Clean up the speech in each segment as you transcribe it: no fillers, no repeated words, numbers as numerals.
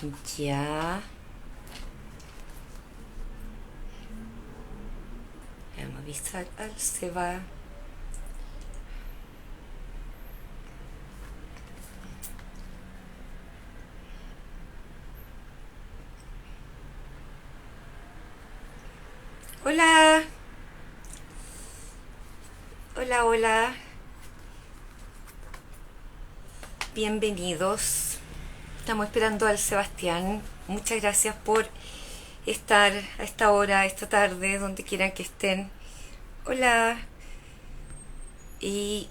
Ya. Vamos a avisar al Seba. Hola. Hola, hola. Bienvenidos. Estamos esperando al Sebastián. Muchas gracias por estar a esta hora, esta tarde, donde quieran que estén. Hola. ¿Y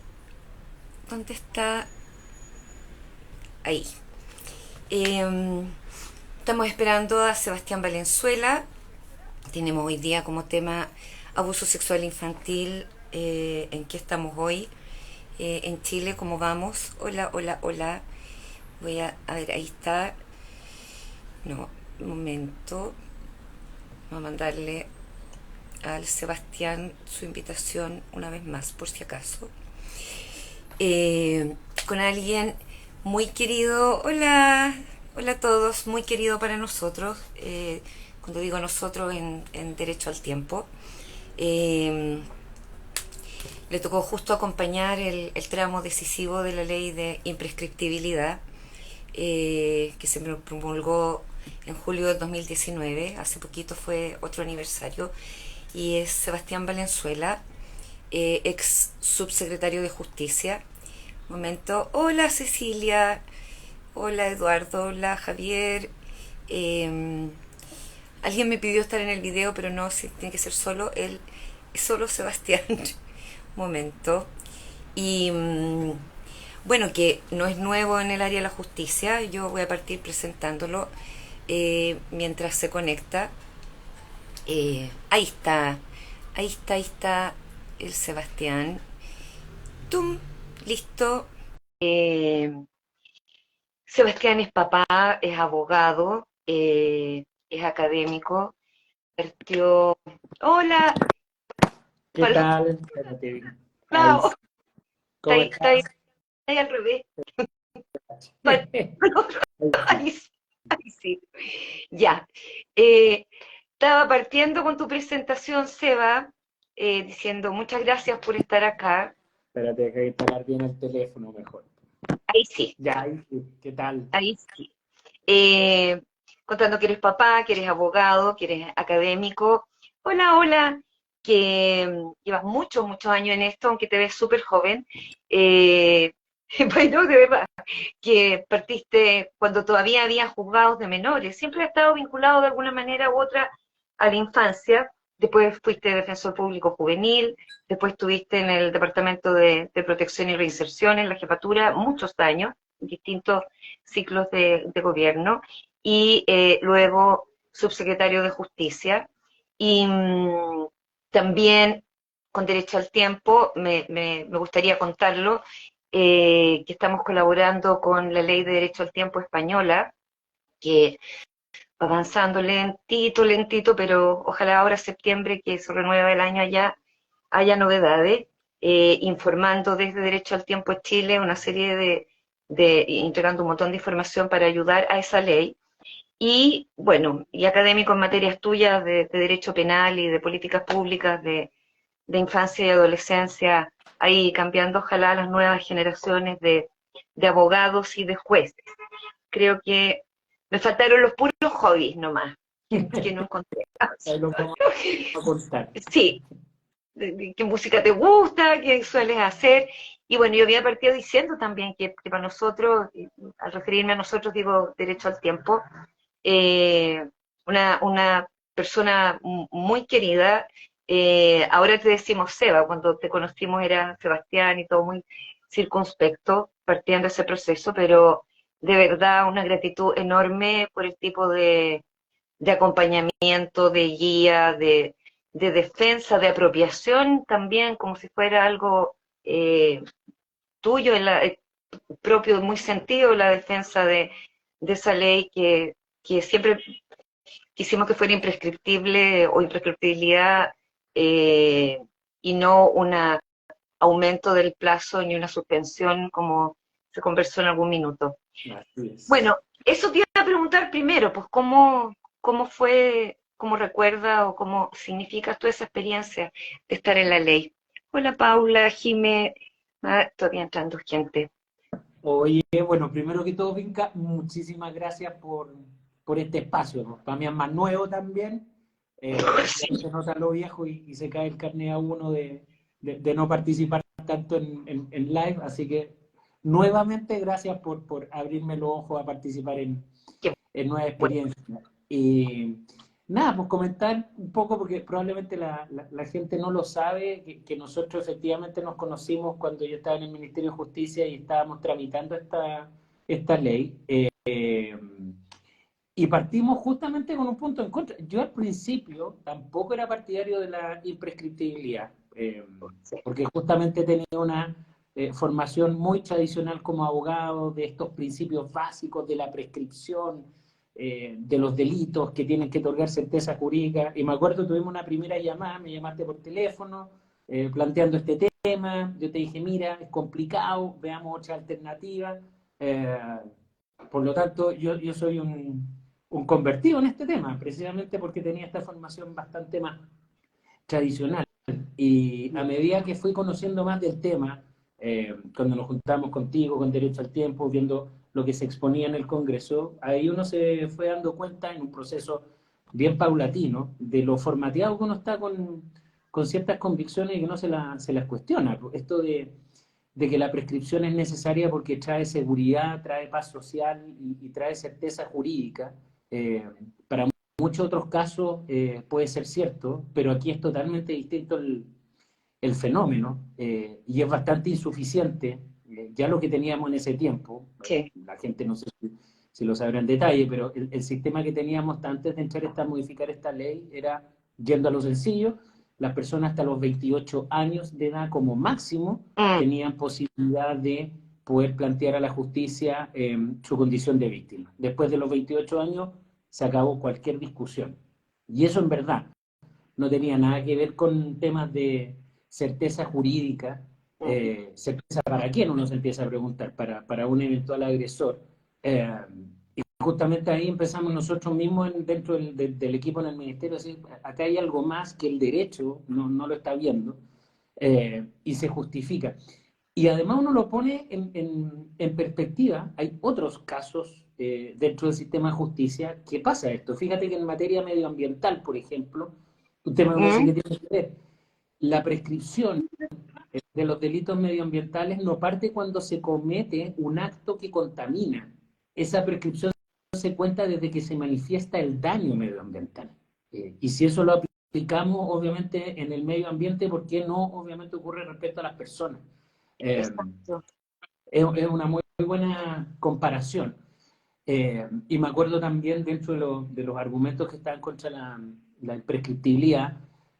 dónde está? Ahí. Em, Estamos esperando a Sebastián Valenzuela. Tenemos hoy día como tema abuso sexual infantil. ¿En qué estamos hoy? En Chile, ¿cómo vamos? Hola, hola, hola. A ver, ahí está. No, un momento. Vamos a mandarle al Sebastián su invitación una vez más, por si acaso. Con alguien muy querido. Hola, hola a todos, muy querido para nosotros. Cuando digo nosotros, en Derecho al Tiempo. Eh, Le tocó justo acompañar el tramo decisivo de la ley de imprescriptibilidad que se promulgó en julio del 2019. Hace poquito fue otro aniversario. Y es Sebastián Valenzuela, ex subsecretario de Justicia. Momento. Hola Cecilia. Hola Eduardo. Hola Javier. Eh, Alguien me pidió estar en el video, pero no, si tiene que ser solo él, solo Sebastián. Momento. Y bueno, que no es nuevo en el área de la justicia, yo voy a partir presentándolo mientras se conecta. Ahí está, ahí está, ahí está el Sebastián. ¡Tum! Listo. Eh, Sebastián es papá, es abogado, es académico. Partió. Hola, ¿Qué para tal? Espérate. Ahí, lado. Está ¿cómo ahí, está ahí, estás? está ahí al revés. Para el otro. Ahí sí. Ahí sí, ahí sí. Ya. Eh, Estaba partiendo con tu presentación, Seba, diciendo muchas gracias por estar acá. Espérate, que hay que instalar bien el teléfono mejor. Ahí sí, Ya, ahí sí. ¿Qué tal? ahí sí. Eh, Contando que eres papá, que eres abogado, que eres académico. Hola, hola, que llevas muchos, muchos años en esto, aunque te ves súper joven. Eh, bueno, de verdad, que partiste cuando todavía había juzgados de menores. Siempre has estado vinculado de alguna manera u otra a la infancia. Después fuiste defensor público juvenil, después estuviste en el Departamento de Protección y Reinserción, en la jefatura, muchos años, en distintos ciclos de gobierno, y luego subsecretario de Justicia. Y también, con derecho al tiempo, me gustaría contarlo, que estamos colaborando con la Ley de Derecho al Tiempo española, que va avanzando lentito, lentito, pero ojalá ahora septiembre, que se renueva el año allá, haya novedades, informando desde Derecho al Tiempo Chile una serie entregando un montón de información para ayudar a esa ley. Y bueno, y académico en materias tuyas de derecho penal y de políticas públicas de infancia y adolescencia, ahí cambiando ojalá las nuevas generaciones de abogados y de jueces. Creo que me faltaron los puros hobbies nomás, que no encontré. Ahí lo vamos a contar. Sí, qué música te gusta, qué sueles hacer. Y bueno, yo había partido diciendo también que para nosotros, al referirme a nosotros digo derecho al tiempo, eh, una persona muy querida. Ahora te decimos Seba, cuando te conocimos era Sebastián y todo muy circunspecto, partiendo ese proceso, pero de verdad una gratitud enorme por el tipo de acompañamiento, de guía, de defensa, de apropiación también, como si fuera algo tuyo, propio, muy sentido, la defensa de esa ley que siempre quisimos que fuera imprescriptible o imprescriptibilidad, eh, y no un aumento del plazo ni una suspensión como se conversó en algún minuto. Así Bueno, es. eso te iba a preguntar primero, pues cómo fue, cómo recuerda o cómo significa toda esa experiencia de estar en la ley. Hola Paula, Jimé, todavía entrando gente. Oye, bueno, primero que todo, Vinca, muchísimas gracias por este espacio, ¿no? Para mí es más nuevo también, ya Sí. se nota lo viejo y se cae el carnet a uno de no participar tanto en live, así que nuevamente gracias por abrirme los ojos a participar Qué en nuevas bueno. experiencias. Y nada, pues comentar un poco, porque probablemente la gente no lo sabe, que nosotros efectivamente nos conocimos cuando yo estaba en el Ministerio de Justicia y estábamos tramitando esta ley. Y partimos justamente con un punto en contra. Yo al principio tampoco era partidario de la imprescriptibilidad, Sí. porque justamente tenía una formación muy tradicional como abogado de estos principios básicos de la prescripción, de los delitos que tienen que otorgar certeza jurídica. Y me acuerdo, tuvimos una primera llamada, me llamaste por teléfono, planteando este tema. Yo te dije, mira, es complicado, veamos otra alternativa. Eh, por lo tanto, yo soy un convertido en este tema, precisamente porque tenía esta formación bastante más tradicional. Y a medida que fui conociendo más del tema, cuando nos juntamos contigo, con Derecho al Tiempo, viendo lo que se exponía en el Congreso, ahí uno se fue dando cuenta en un proceso bien paulatino de lo formateado que uno está con ciertas convicciones y que no se las cuestiona. Esto de que la prescripción es necesaria porque trae seguridad, trae paz social y trae certeza jurídica. Para muchos otros casos puede ser cierto, pero aquí es totalmente distinto el fenómeno y es bastante insuficiente. Ya lo que teníamos en ese tiempo, Sí. la gente no sé si lo sabrá en detalle, pero el sistema que teníamos antes de entrar a modificar esta ley era, yendo a lo sencillo, las personas hasta los 28 años de edad como máximo Mm, tenían posibilidad de poder plantear a la justicia su condición de víctima. Después de los 28 años se acabó cualquier discusión. Y eso en verdad no tenía nada que ver con temas de certeza jurídica, mm. certeza para quién uno se empieza a preguntar, para un eventual agresor. Eh, y justamente ahí empezamos nosotros mismos dentro del equipo en el ministerio, decir, acá hay algo más que el derecho, no lo está viendo, y se justifica. Y además uno lo pone en perspectiva, hay otros casos dentro del sistema de justicia que pasa esto. Fíjate que en materia medioambiental, por ejemplo, usted me dice Mm. que tiene que ver, la prescripción de los delitos medioambientales no parte cuando se comete un acto que contamina. Esa prescripción se cuenta desde que se manifiesta el daño medioambiental. Y si eso lo aplicamos, obviamente, en el medio ambiente, ¿por qué no, obviamente, ocurre respecto a las personas? Eh, Exacto. es una muy buena comparación. Y me acuerdo también dentro de los argumentos que están contra la imprescriptibilidad,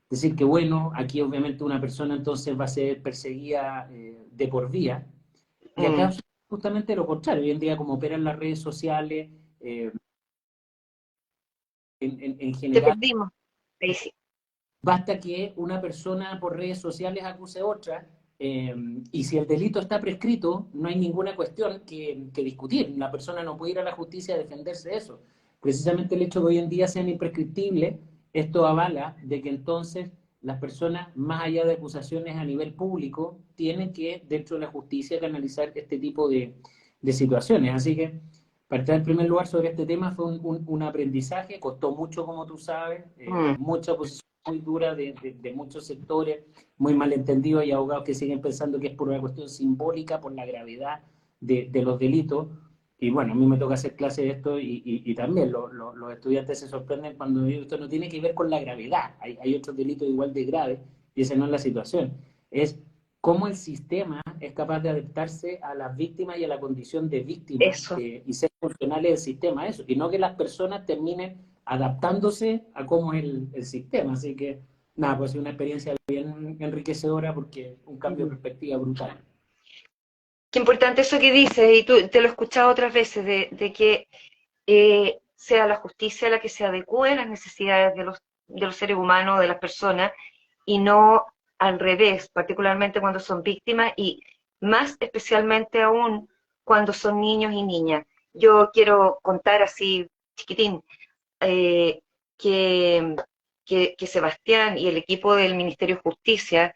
decir que bueno, aquí obviamente una persona entonces va a ser perseguida de por vida, y acá Mm. es justamente lo contrario. Hoy en día como operan las redes sociales, eh, en Te general, perdimos. Ahí sí. basta que una persona por redes sociales acuse a otra, y si el delito está prescrito, no hay ninguna cuestión que discutir. La persona no puede ir a la justicia a defenderse de eso. Precisamente el hecho de que hoy en día sean imprescriptibles, esto avala de que entonces las personas, más allá de acusaciones a nivel público, tienen que, dentro de la justicia, canalizar este tipo de situaciones. Así que, para estar en primer lugar sobre este tema, fue un aprendizaje, costó mucho, como tú sabes, Mm. mucha oposición muy dura de muchos sectores, muy malentendidos. Hay abogados que siguen pensando que es por una cuestión simbólica, por la gravedad de los delitos. Y bueno, a mí me toca hacer clase de esto y también los estudiantes se sorprenden cuando digo, esto no tiene que ver con la gravedad. Hay otros delitos igual de graves y esa no es la situación. Es cómo el sistema es capaz de adaptarse a las víctimas y a la condición de víctima Eso. y ser funcionales del sistema, eso, y no que las personas terminen adaptándose a cómo es el sistema. Así que, nada, pues es una experiencia bien enriquecedora porque un cambio de Mm. perspectiva brutal. Qué importante eso que dices, y tú te lo he escuchado otras veces, de que sea la justicia la que se adecue a las necesidades de los seres humanos, de las personas, y no al revés, particularmente cuando son víctimas y más especialmente aún cuando son niños y niñas. yo quiero contar así, chiquitín, eh, que, que Sebastián y el equipo del Ministerio de Justicia,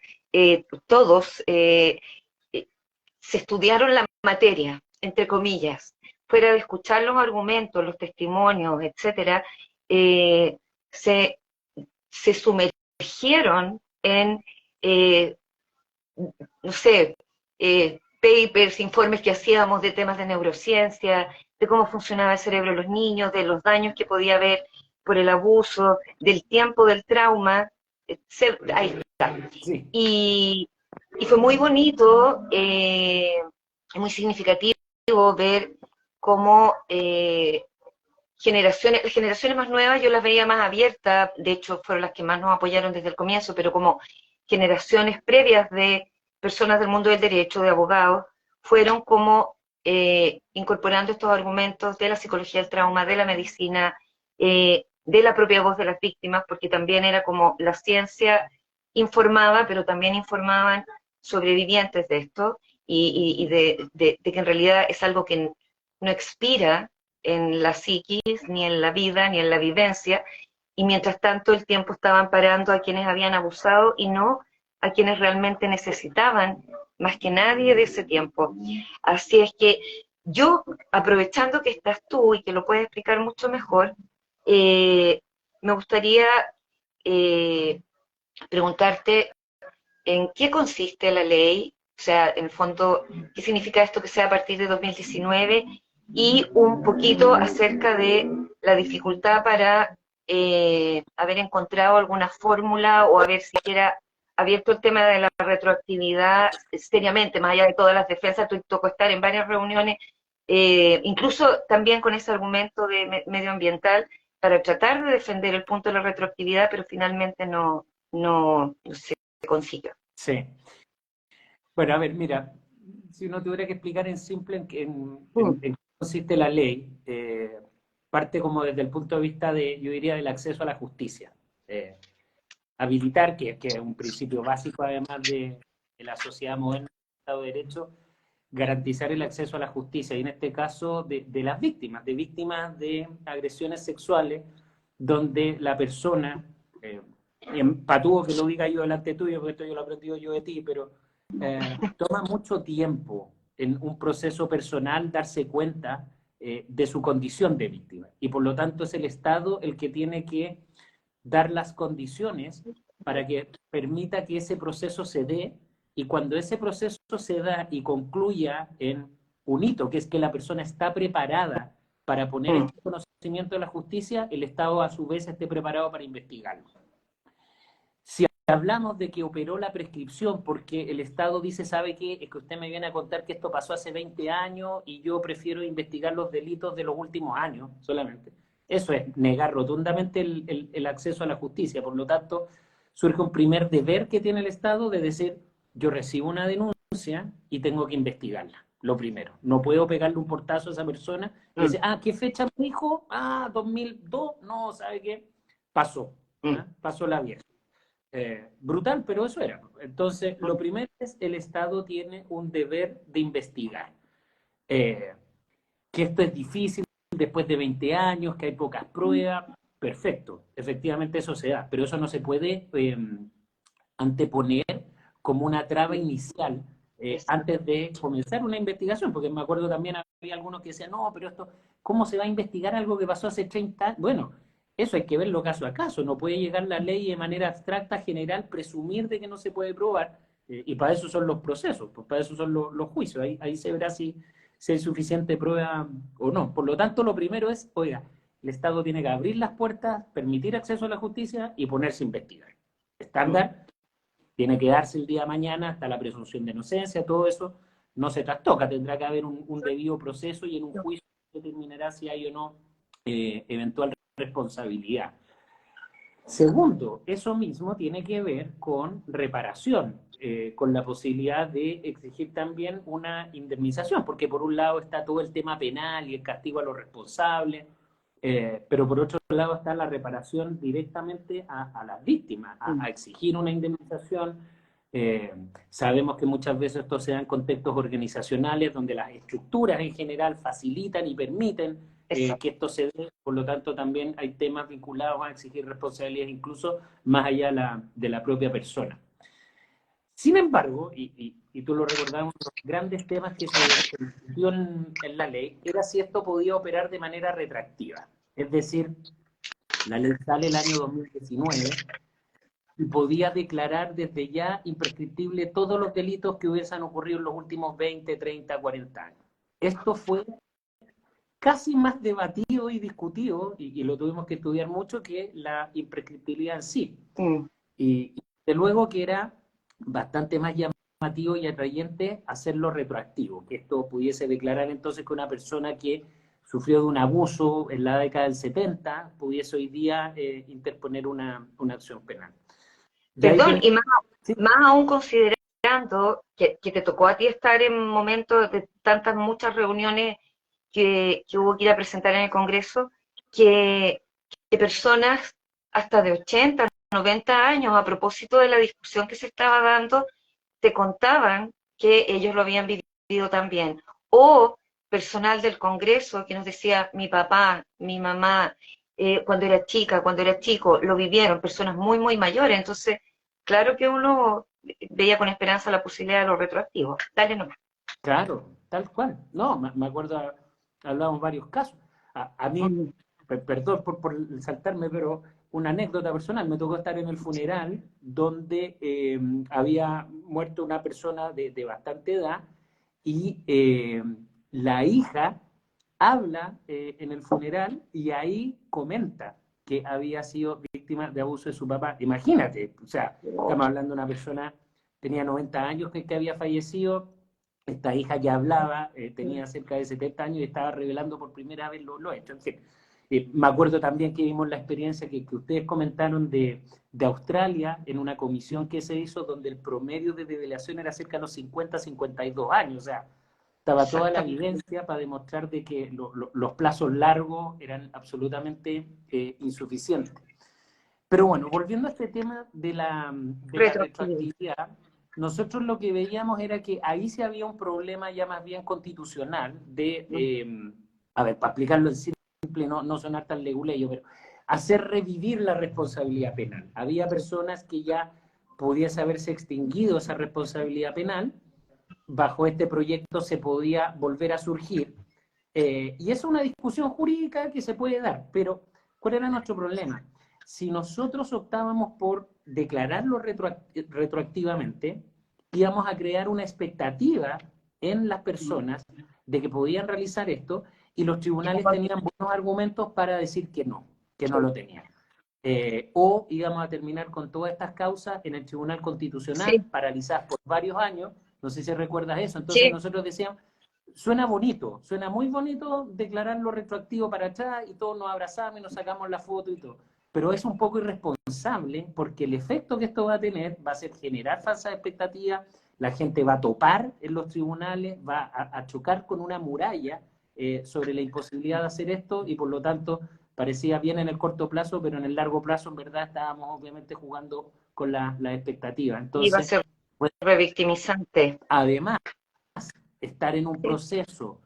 todos se estudiaron la materia, entre comillas, fuera de escuchar los argumentos, los testimonios, etcétera, eh, se, se sumergieron en, eh, no sé, papers, informes que hacíamos de temas de neurociencia, de cómo funcionaba el cerebro de los niños, de los daños que podía haber por el abuso, del tiempo del trauma, ahí está. Sí, Y, y fue muy bonito, muy significativo ver cómo las generaciones más nuevas yo las veía más abiertas, de hecho fueron las que más nos apoyaron desde el comienzo, pero como generaciones previas de personas del mundo del derecho, de abogados, fueron como incorporando estos argumentos de la psicología del trauma, de la medicina, de la propia voz de las víctimas, porque también era como la ciencia informaba, pero también informaban sobrevivientes de esto, y de que en realidad es algo que no expira en la psiquis, ni en la vida, ni en la vivencia, y mientras tanto el tiempo estaba amparando a quienes habían abusado y no a quienes realmente necesitaban más que nadie de ese tiempo. Así es que yo, aprovechando que estás tú y que lo puedes explicar mucho mejor, me gustaría eh, preguntarte en qué consiste la ley, o sea, en el fondo, qué significa esto que sea a partir de 2019 y un poquito acerca de la dificultad para haber encontrado alguna fórmula o haber siquiera abierto el tema de la retroactividad seriamente, más allá de todas las defensas, tocó estar en varias reuniones, incluso también con ese argumento de medioambiental, para tratar de defender el punto de la retroactividad, pero finalmente no se consigue. sí. Bueno, a ver, mira, si uno tuviera que explicar en simple Mm. en qué consiste la ley, parte como desde el punto de vista de, yo diría, del acceso a la justicia. Eh, Habilitar, que es un principio básico además de la sociedad moderna, del Estado de Derecho, garantizar el acceso a la justicia, y en este caso de las víctimas, de víctimas de agresiones sexuales, donde la persona, patúo que lo diga yo delante tuyo, porque esto yo lo he aprendido yo de ti, pero toma mucho tiempo en un proceso personal darse cuenta de su condición de víctima, y por lo tanto es el Estado el que tiene que dar las condiciones para que permita que ese proceso se dé, y cuando ese proceso se da y concluya en un hito, que es que la persona está preparada para poner Mm. este conocimiento de la justicia, el Estado a su vez esté preparado para investigarlo. Si hablamos de que operó la prescripción porque el Estado dice, ¿sabe qué? Es que usted me viene a contar que esto pasó hace 20 años y yo prefiero investigar los delitos de los últimos años solamente. Eso es negar rotundamente el acceso a la justicia. Por lo tanto, surge un primer deber que tiene el Estado de decir, yo recibo una denuncia y tengo que investigarla. Lo primero. No puedo pegarle un portazo a esa persona y Mm. decir, ¿qué fecha me dijo? 2002. No, ¿sabe qué? Pasó. Mm. Pasó la vieja. Brutal, pero eso era. Entonces, lo primero es el Estado tiene un deber de investigar. Eh, que esto es difícil después de 20 años, que hay pocas pruebas, perfecto, efectivamente eso se da, pero eso no se puede anteponer como una traba inicial antes de comenzar una investigación, porque me acuerdo también había algunos que decían, no, pero esto, ¿cómo se va a investigar algo que pasó hace 30 años? Bueno, eso hay que verlo caso a caso, no puede llegar la ley de manera abstracta, general, presumir de que no se puede probar, y para eso son los procesos, pues para eso son los juicios, ahí se verá si hay suficiente prueba o no. Por lo tanto, lo primero es, oiga, el Estado tiene que abrir las puertas, permitir acceso a la justicia y ponerse a investigar. Mm. Estándar, tiene que darse el día de mañana hasta la presunción de inocencia, todo eso no se trastoca, tendrá que haber un debido proceso y en un juicio determinará si hay o no eventual responsabilidad. Segundo, eso mismo tiene que ver con reparación, con la posibilidad de exigir también una indemnización, porque por un lado está todo el tema penal y el castigo a los responsables, pero por otro lado está la reparación directamente a las víctimas, a exigir una indemnización Sabemos que muchas veces esto se da en contextos organizacionales donde las estructuras en general facilitan y permiten Eso. que esto se dé, por lo tanto también hay temas vinculados a exigir responsabilidades incluso más allá de la propia persona. Sin embargo, y tú lo recordabas, uno de los grandes temas que se discutió en la ley era si esto podía operar de manera retroactiva. Es decir, la ley sale el año 2019 y podía declarar desde ya imprescriptible todos los delitos que hubiesen ocurrido en los últimos 20, 30, 40 años. Esto fue casi más debatido y discutido, y lo tuvimos que estudiar mucho, que la imprescriptibilidad en sí. Mm. Y de luego que era bastante más llamativo y atrayente hacerlo retroactivo, que esto pudiese declarar entonces que una persona que sufrió de un abuso en la década del 70 pudiese hoy día interponer una acción penal. De ahí Perdón, que, y más, sí, más aún considerando que te tocó a ti estar en momentos de tantas, muchas reuniones que hubo que ir a presentar en el Congreso, que, que personas hasta de 80, 90 años, a propósito de la discusión que se estaba dando, te contaban que ellos lo habían vivido también. O personal del Congreso que nos decía, mi papá, mi mamá, cuando era chica, cuando era chico, lo vivieron, personas muy, muy mayores. Entonces, claro que uno veía con esperanza la posibilidad de lo retroactivo. Dale nomás. claro, tal cual. No, me acuerdo, hablamos varios casos. A mí, Mm. perdón por saltarme, pero una anécdota personal, me tocó estar en el funeral donde había muerto una persona de bastante edad y la hija habla en el funeral y ahí comenta que había sido víctima de abuso de su papá. Imagínate, o sea, estamos hablando de una persona, tenía 90 años que había fallecido, esta hija ya hablaba, tenía cerca de 70 años y estaba revelando por primera vez lo hecho. En fin, me acuerdo también que vimos la experiencia que ustedes comentaron de Australia en una comisión que se hizo donde el promedio de revelación era cerca de los 50, 52 años. O sea, estaba toda la Exactamente. evidencia para demostrar de que los plazos largos eran absolutamente insuficientes. Pero bueno, volviendo a este tema de la Retroactivo. retroactividad, nosotros lo que veíamos era que ahí sí había un problema ya más bien constitucional a ver, para explicarlo en simple, no sonar tan leguleyo, pero hacer revivir la responsabilidad penal. Había personas que ya pudiese haberse extinguido esa responsabilidad penal, bajo este proyecto se podía volver a surgir, y es una discusión jurídica que se puede dar, pero ¿cuál era nuestro problema? Si nosotros optábamos por declararlo retroactivamente, íbamos a crear una expectativa en las personas de que podían realizar esto y los tribunales tenían buenos argumentos para decir que no lo tenían. O íbamos a terminar con todas estas causas en el Tribunal Sí, Constitucional, paralizadas por varios años, no sé si recuerdas eso, entonces sí, nosotros decíamos, suena bonito, suena muy bonito declararlo retroactivo para atrás y todos nos abrazamos y nos sacamos la foto y todo, pero es un poco irresponsable porque el efecto que esto va a tener va a ser generar falsas expectativas, la gente va a topar en los tribunales, va a chocar con una muralla sobre la imposibilidad de hacer esto y por lo tanto parecía bien en el corto plazo, pero en el largo plazo en verdad estábamos obviamente jugando con la expectativa. iba a Entonces, ser pues, revictimizante. además, estar en un Sí. proceso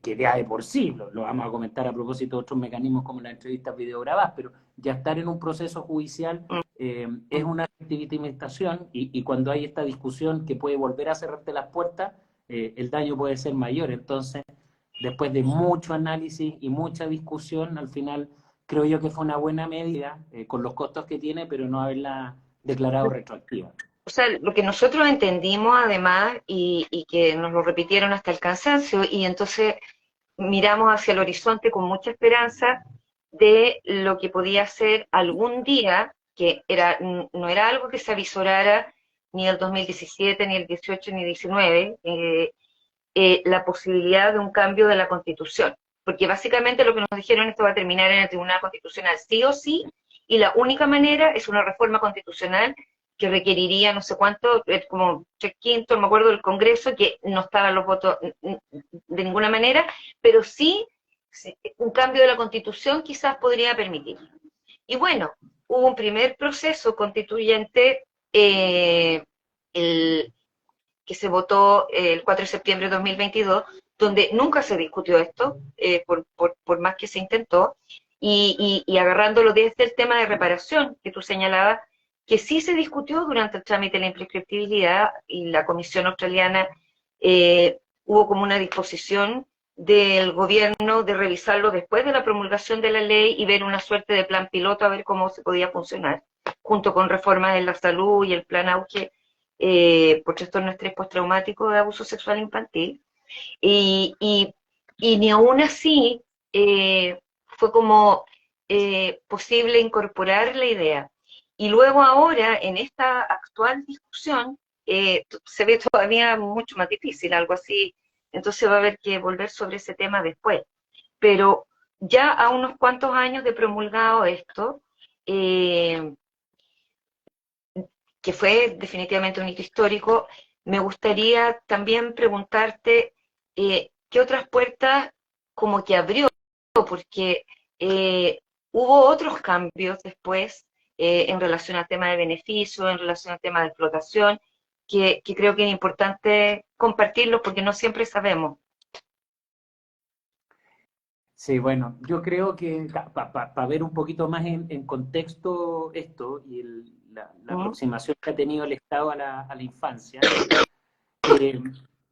que ya de por sí, lo vamos a comentar a propósito de otros mecanismos como las entrevistas videograbadas, pero ya estar en un proceso judicial Mm, es una victimización y cuando hay esta discusión que puede volver a cerrarte las puertas, el daño puede ser mayor. Entonces, después de mucho análisis y mucha discusión, al final creo yo que fue una buena medida con los costos que tiene, pero no haberla declarado retroactiva. O sea, lo que nosotros entendimos además y que nos lo repitieron hasta el cansancio y entonces miramos hacia el horizonte con mucha esperanza de lo que podía ser algún día, que era, no era algo que se avisorara ni el 2017, ni el 18, ni el 19, la posibilidad de un cambio de la Constitución. Porque básicamente lo que nos dijeron, esto va a terminar en el Tribunal Constitucional sí o sí, y la única manera es una reforma constitucional que requeriría no sé cuánto, como tres quintos, no me acuerdo, del Congreso, que no estaban los votos de ninguna manera, pero sí un cambio de la Constitución quizás podría permitir. Y bueno, hubo un primer proceso constituyente el, que se votó el 4 de septiembre de 2022, donde nunca se discutió esto, por más que se intentó, y agarrándolo desde el tema de reparación que tú señalabas, que sí se discutió durante el trámite de la imprescriptibilidad y la Comisión Australiana hubo como una disposición del gobierno de revisarlo después de la promulgación de la ley y ver una suerte de plan piloto a ver cómo se podía funcionar, junto con reformas en la salud y el plan auge por trastorno de estrés postraumático de abuso sexual infantil. Y, y, y ni aún así fue como posible incorporar la idea. Y luego ahora, en esta actual discusión, se ve todavía mucho más difícil, algo así. Entonces va a haber que volver sobre ese tema después. Pero ya a unos cuantos años de promulgado esto, eh, que fue definitivamente un hito histórico, me gustaría también preguntarte qué otras puertas como que abrió, porque hubo otros cambios después en relación al tema de beneficio, en relación al tema de explotación, que creo que es importante compartirlos porque no siempre sabemos. Sí, bueno, yo creo que para ver un poquito más en contexto esto y la ¿Mm? aproximación que ha tenido el Estado a la infancia, eh,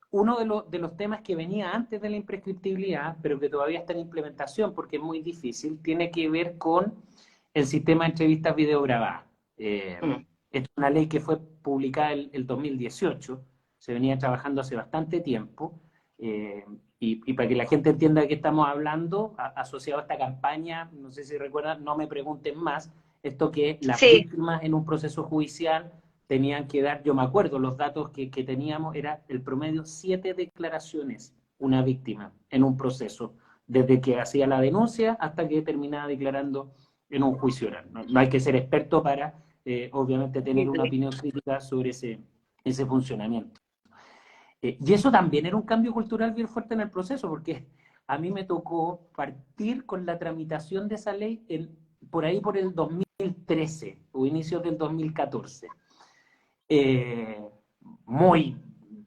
uno de los temas que venía antes de la imprescriptibilidad, pero que todavía está en implementación porque es muy difícil, tiene que ver con el sistema de entrevistas videograbadas. Mm. Es una ley que fue publicada el 2018, se venía trabajando hace bastante tiempo, eh, y para que la gente entienda de qué estamos hablando, asociado a esta campaña, no sé si recuerdan, no me pregunten más, esto que las Sí, víctimas en un proceso judicial tenían que dar, yo me acuerdo, los datos que teníamos era el promedio 7 declaraciones una víctima en un proceso, desde que hacía la denuncia hasta que terminaba declarando en un juicio oral. No, no hay que ser experto para, obviamente, tener una terrible. opinión crítica sobre ese funcionamiento. Y eso también era un cambio cultural bien fuerte en el proceso, porque a mí me tocó partir con la tramitación de esa ley por ahí por el 2013 o inicios del 2014. Eh, Muy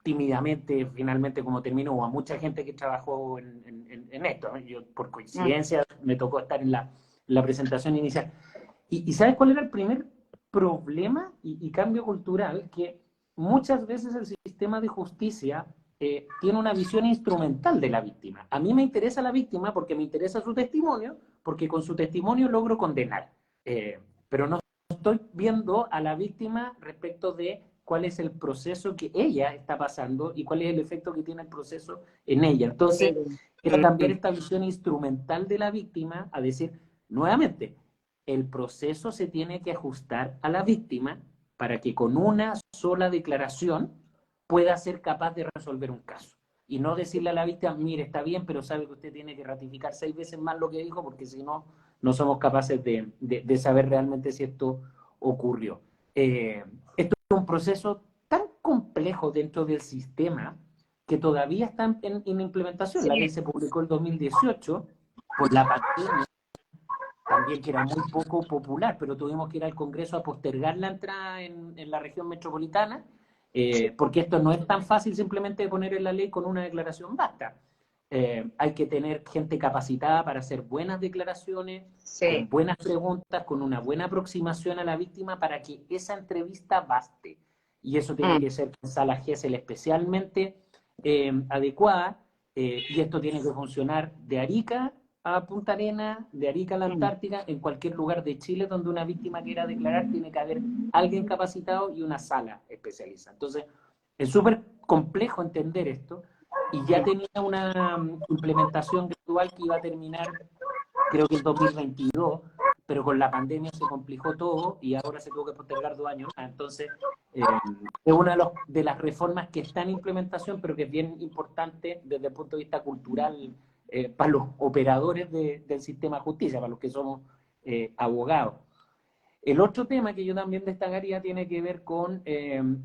tímidamente, finalmente, como terminó, hubo mucha gente que trabajó en esto, ¿no? Yo, por Mm. coincidencia, me tocó estar en la presentación inicial. ¿Y sabes cuál era el primer problema y cambio cultural? Que muchas veces el sistema de justicia tiene una visión instrumental de la víctima. A mí me interesa la víctima porque me interesa su testimonio, porque con su testimonio logro condenar. Pero no estoy viendo a la víctima respecto de cuál es el proceso que ella está pasando y cuál es el efecto que tiene el proceso en ella. Entonces, era cambiar Mm. esta visión instrumental de la víctima a decir, nuevamente, el proceso se tiene que ajustar a la víctima para que con una sola declaración pueda ser capaz de resolver un caso. Y no decirle a la víctima, mire, está bien, pero sabe que usted tiene que ratificar 6 veces más lo que dijo, porque si no, no somos capaces de saber realmente si esto ocurrió. Esto es un proceso tan complejo dentro del sistema que todavía está en implementación. La ley Sí. se publicó en 2018 por la pandemia, también que era muy poco popular, pero tuvimos que ir al Congreso a postergar la entrada en la región metropolitana, porque esto no es tan fácil simplemente de poner en la ley con una declaración basta. Hay que tener gente capacitada para hacer buenas declaraciones, con Sí. buenas preguntas, con una buena aproximación a la víctima para que esa entrevista baste. Y eso tiene Mm. que ser en sala GESEL especialmente adecuada, y esto tiene que funcionar de Arica a Punta Arena, de Arica a la Mm. Antártica, en cualquier lugar de Chile donde una víctima quiera declarar, tiene que haber alguien capacitado y una sala especializada. Entonces, es súper complejo entender esto y ya tenía una implementación gradual que iba a terminar, creo que en 2022, pero con la pandemia se complicó todo y ahora se tuvo que postergar 2 años más. Entonces, es una de las reformas que está en implementación, pero que es bien importante desde el punto de vista cultural para los operadores del sistema de justicia, para los que somos abogados. El otro tema que yo también destacaría tiene que ver con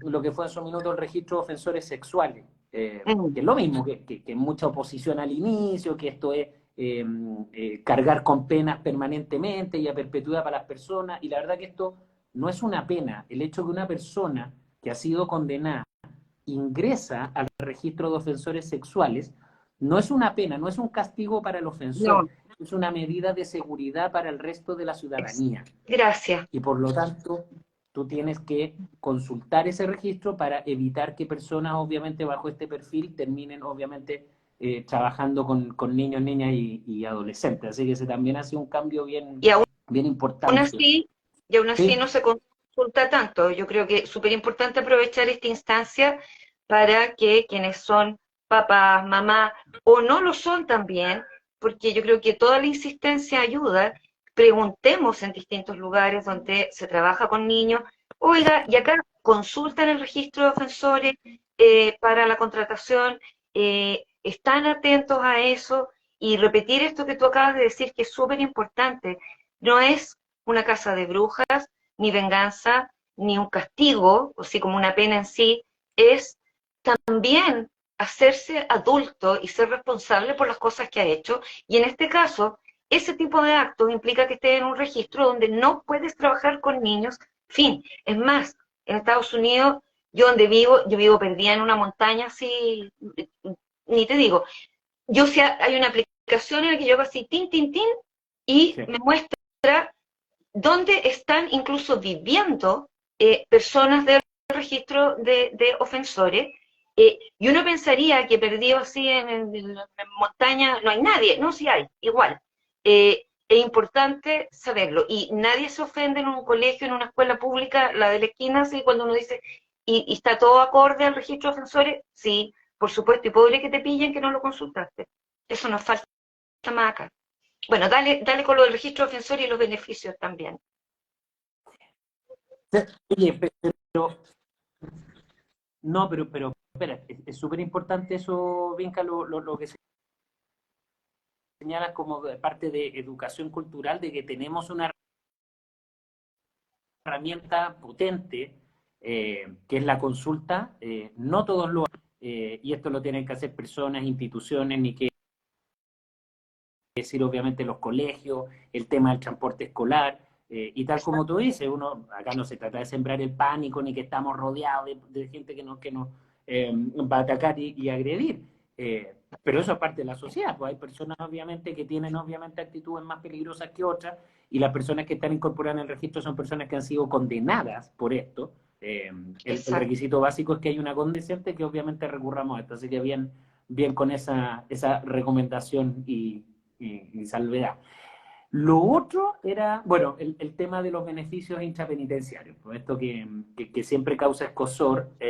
lo que fue en su minuto el registro de ofensores sexuales, que Mm. es lo mismo, que mucha oposición al inicio, que esto es cargar con penas permanentemente y a perpetuidad para las personas, y la verdad que esto no es una pena. El hecho que una persona que ha sido condenada ingresa al registro de ofensores sexuales, no es una pena, no es un castigo para el ofensor, No, es una medida de seguridad para el resto de la es- ciudadanía. gracias. Y por lo tanto, tú tienes que consultar ese registro para evitar que personas, obviamente, bajo este perfil terminen, obviamente, trabajando con niños, niñas y adolescentes. Así que ese también ha sido un cambio bien, Y bien aún importante. así, y aún así ¿Sí? no se consulta tanto. Yo creo que es súper importante aprovechar esta instancia para que quienes son papás, mamás, o no lo son también, porque yo creo que toda la insistencia ayuda, preguntemos en distintos lugares donde se trabaja con niños, oiga, y acá consultan el registro de ofensores para la contratación, están atentos a eso, y repetir esto que tú acabas de decir, que es súper importante. No es una casa de brujas, ni venganza, ni un castigo, o sí como una pena en sí, es también hacerse adulto y ser responsable por las cosas que ha hecho. Y en este caso, ese tipo de actos implica que estés en un registro donde no puedes trabajar con niños. Fin. Es más, en Estados Unidos, yo vivo perdida en una montaña así, ni te digo. Yo si hay una aplicación en la que yo hago así, tin, tin, tin, y Sí. me muestra dónde están incluso viviendo personas del registro de ofensores. Y uno pensaría que perdido así en montaña no hay nadie, no, sí hay, igual. Es importante saberlo. Y nadie se ofende en un colegio, en una escuela pública, la de la esquina, así cuando uno dice, y está todo acorde al registro de ofensores, sí, por supuesto, y pobre que te pillen que no lo consultaste. Eso nos falta más acá. Bueno, dale con lo del registro de ofensores y los beneficios también. Oye, pero no, pero espera, es súper importante eso, Vinca, lo que señalas como parte de educación cultural, de que tenemos una herramienta potente, que es la consulta. No todos lo hacen, y esto lo tienen que hacer personas, instituciones, ni que decir obviamente los colegios, el tema del transporte escolar, y tal como tú dices, uno, acá no se trata de sembrar el pánico, ni que estamos rodeados de gente que nos va a atacar y agredir. Pero eso es parte de la sociedad, pues hay personas obviamente que tienen obviamente actitudes más peligrosas que otras, y las personas que están incorporadas en el registro son personas que han sido condenadas por esto. El Exacto. requisito básico es que hay una condesciente, que obviamente recurramos a esto, así que bien, bien con esa recomendación y salvedad. Lo otro era, bueno, el tema de los beneficios intrapenitenciarios, pues esto que siempre causa escozor. Sí.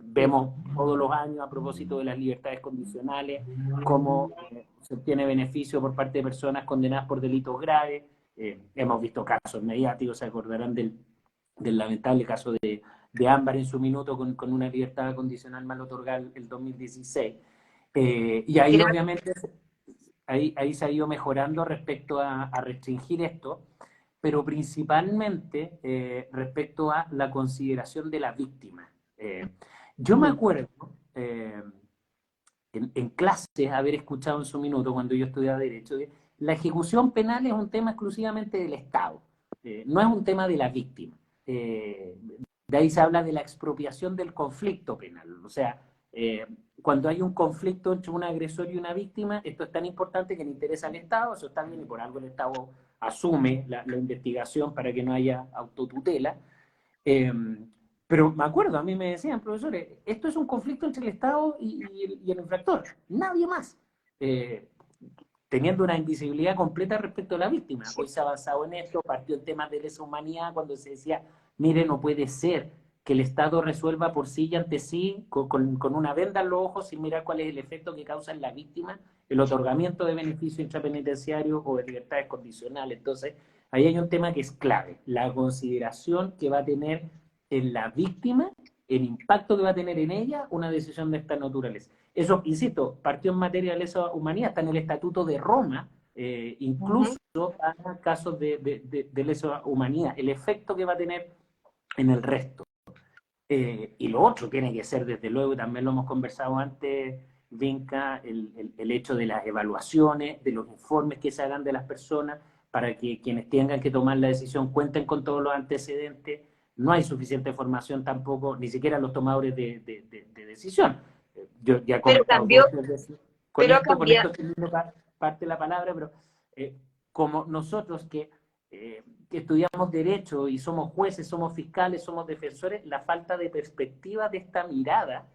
Vemos todos los años, a propósito de las libertades condicionales, cómo se obtiene beneficio por parte de personas condenadas por delitos graves. Hemos visto casos mediáticos, se acordarán del lamentable caso de Ámbar en su minuto, con una libertad condicional mal otorgada el 2016. Y ahí obviamente ahí se ha ido mejorando respecto a restringir esto, pero principalmente respecto a la consideración de la víctima. Yo me acuerdo en clases haber escuchado en su minuto, cuando yo estudiaba Derecho, que la ejecución penal es un tema exclusivamente del Estado, no es un tema de la víctima. Eh, de ahí se habla de la expropiación del conflicto penal, o sea, cuando hay un conflicto entre un agresor y una víctima, esto es tan importante que le interesa al Estado, eso está bien, y por algo el Estado asume la investigación para que no haya autotutela. Eh, pero me acuerdo, a mí me decían, profesores, esto es un conflicto entre el Estado y el infractor, nadie más. Eh, Teniendo una invisibilidad completa respecto a la víctima. Sí. Hoy se ha avanzado en esto, partió el tema de lesa humanidad, cuando se decía, mire, no puede ser que el Estado resuelva por sí y ante sí, con una venda en los ojos, sin mirar cuál es el efecto que causa en la víctima, el otorgamiento de beneficios intrapenitenciarios o de libertades condicionales. Entonces, ahí hay un tema que es clave, la consideración que va a tener en la víctima, el impacto que va a tener en ella una decisión de esta naturaleza. Eso, insisto, partió en materia de lesa humanidad, está en el Estatuto de Roma, incluso Ujú. para casos de lesa humanidad, el efecto que va a tener en el resto. Y lo otro tiene que ser, desde luego, y también lo hemos conversado antes, Vinca, el hecho de las evaluaciones, de los informes que se hagan de las personas, para que quienes tengan que tomar la decisión cuenten con todos los antecedentes, no hay suficiente formación tampoco, ni siquiera los tomadores de decisión. Yo ya he Pero comentado cambió, dos veces pero ha con cambiado. esto termino parte de la palabra, pero como nosotros que estudiamos derecho y somos jueces, somos fiscales, somos defensores, la falta de perspectiva de esta mirada,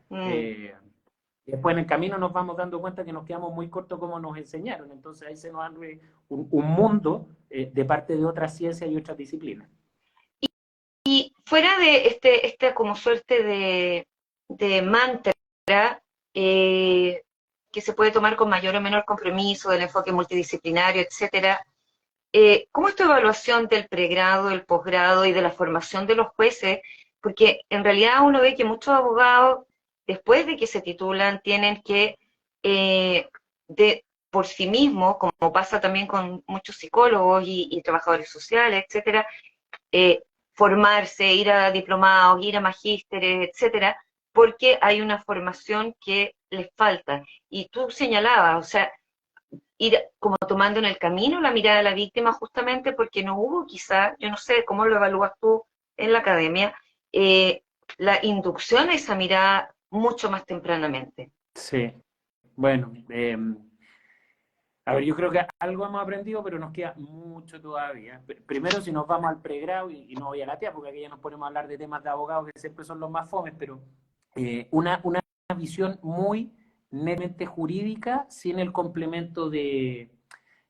después en el camino nos vamos dando cuenta que nos quedamos muy cortos como nos enseñaron, entonces ahí se nos abre un mundo de parte de otras ciencias y otras disciplinas. Y fuera de este como suerte de mantra, eh, que se puede tomar con mayor o menor compromiso, del enfoque multidisciplinario, etcétera, ¿cómo es tu evaluación del pregrado, del posgrado y de la formación de los jueces? Porque en realidad uno ve que muchos abogados, después de que se titulan, tienen que, por sí mismos, como pasa también con muchos psicólogos y trabajadores sociales, etcétera, eh, formarse, ir a diplomados, ir a magísteres, etcétera, porque hay una formación que les falta. Y tú señalabas, o sea, ir como tomando en el camino la mirada de la víctima justamente porque no hubo quizá, yo no sé cómo lo evalúas tú en la academia, eh, la inducción a esa mirada mucho más tempranamente. Sí, bueno, a ver, yo creo que algo hemos aprendido, pero nos queda mucho todavía. Primero, si nos vamos al pregrado, y no voy a la tía, porque aquí ya nos ponemos a hablar de temas de abogados que siempre son los más fomes, pero una visión muy netamente jurídica sin el complemento de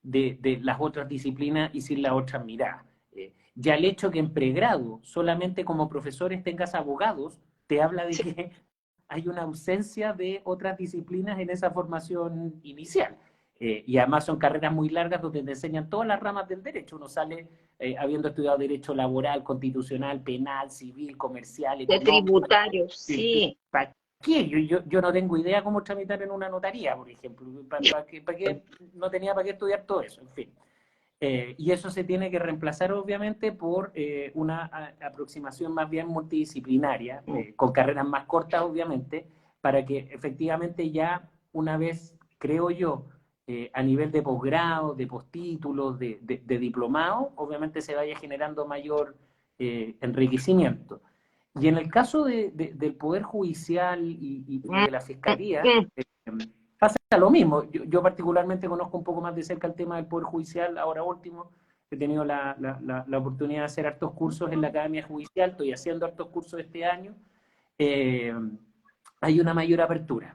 las otras disciplinas y sin las otras miradas. Ya el hecho que en pregrado solamente como profesores tengas abogados, te habla de Sí, que hay una ausencia de otras disciplinas en esa formación inicial. Y además son carreras muy largas donde te enseñan todas las ramas del derecho. Uno sale habiendo estudiado derecho laboral, constitucional, penal, civil, comercial, de económico. tributarios, sí. ¿Para qué? Yo no tengo idea cómo tramitar en una notaría, por ejemplo. No tenía para qué estudiar todo eso, en fin. Y eso se tiene que reemplazar obviamente por una aproximación más bien multidisciplinaria, con carreras más cortas obviamente, para que efectivamente ya una vez, creo yo, a nivel de posgrado, de postítulos, de diplomado, obviamente se vaya generando mayor enriquecimiento. Y en el caso del Poder Judicial y Mm, de la Fiscalía, mm. pasa lo mismo. Yo particularmente conozco un poco más de cerca el tema del Poder Judicial, ahora último. He tenido la oportunidad de hacer hartos cursos en la Academia Judicial, estoy haciendo hartos cursos este año. Eh, Hay una mayor apertura.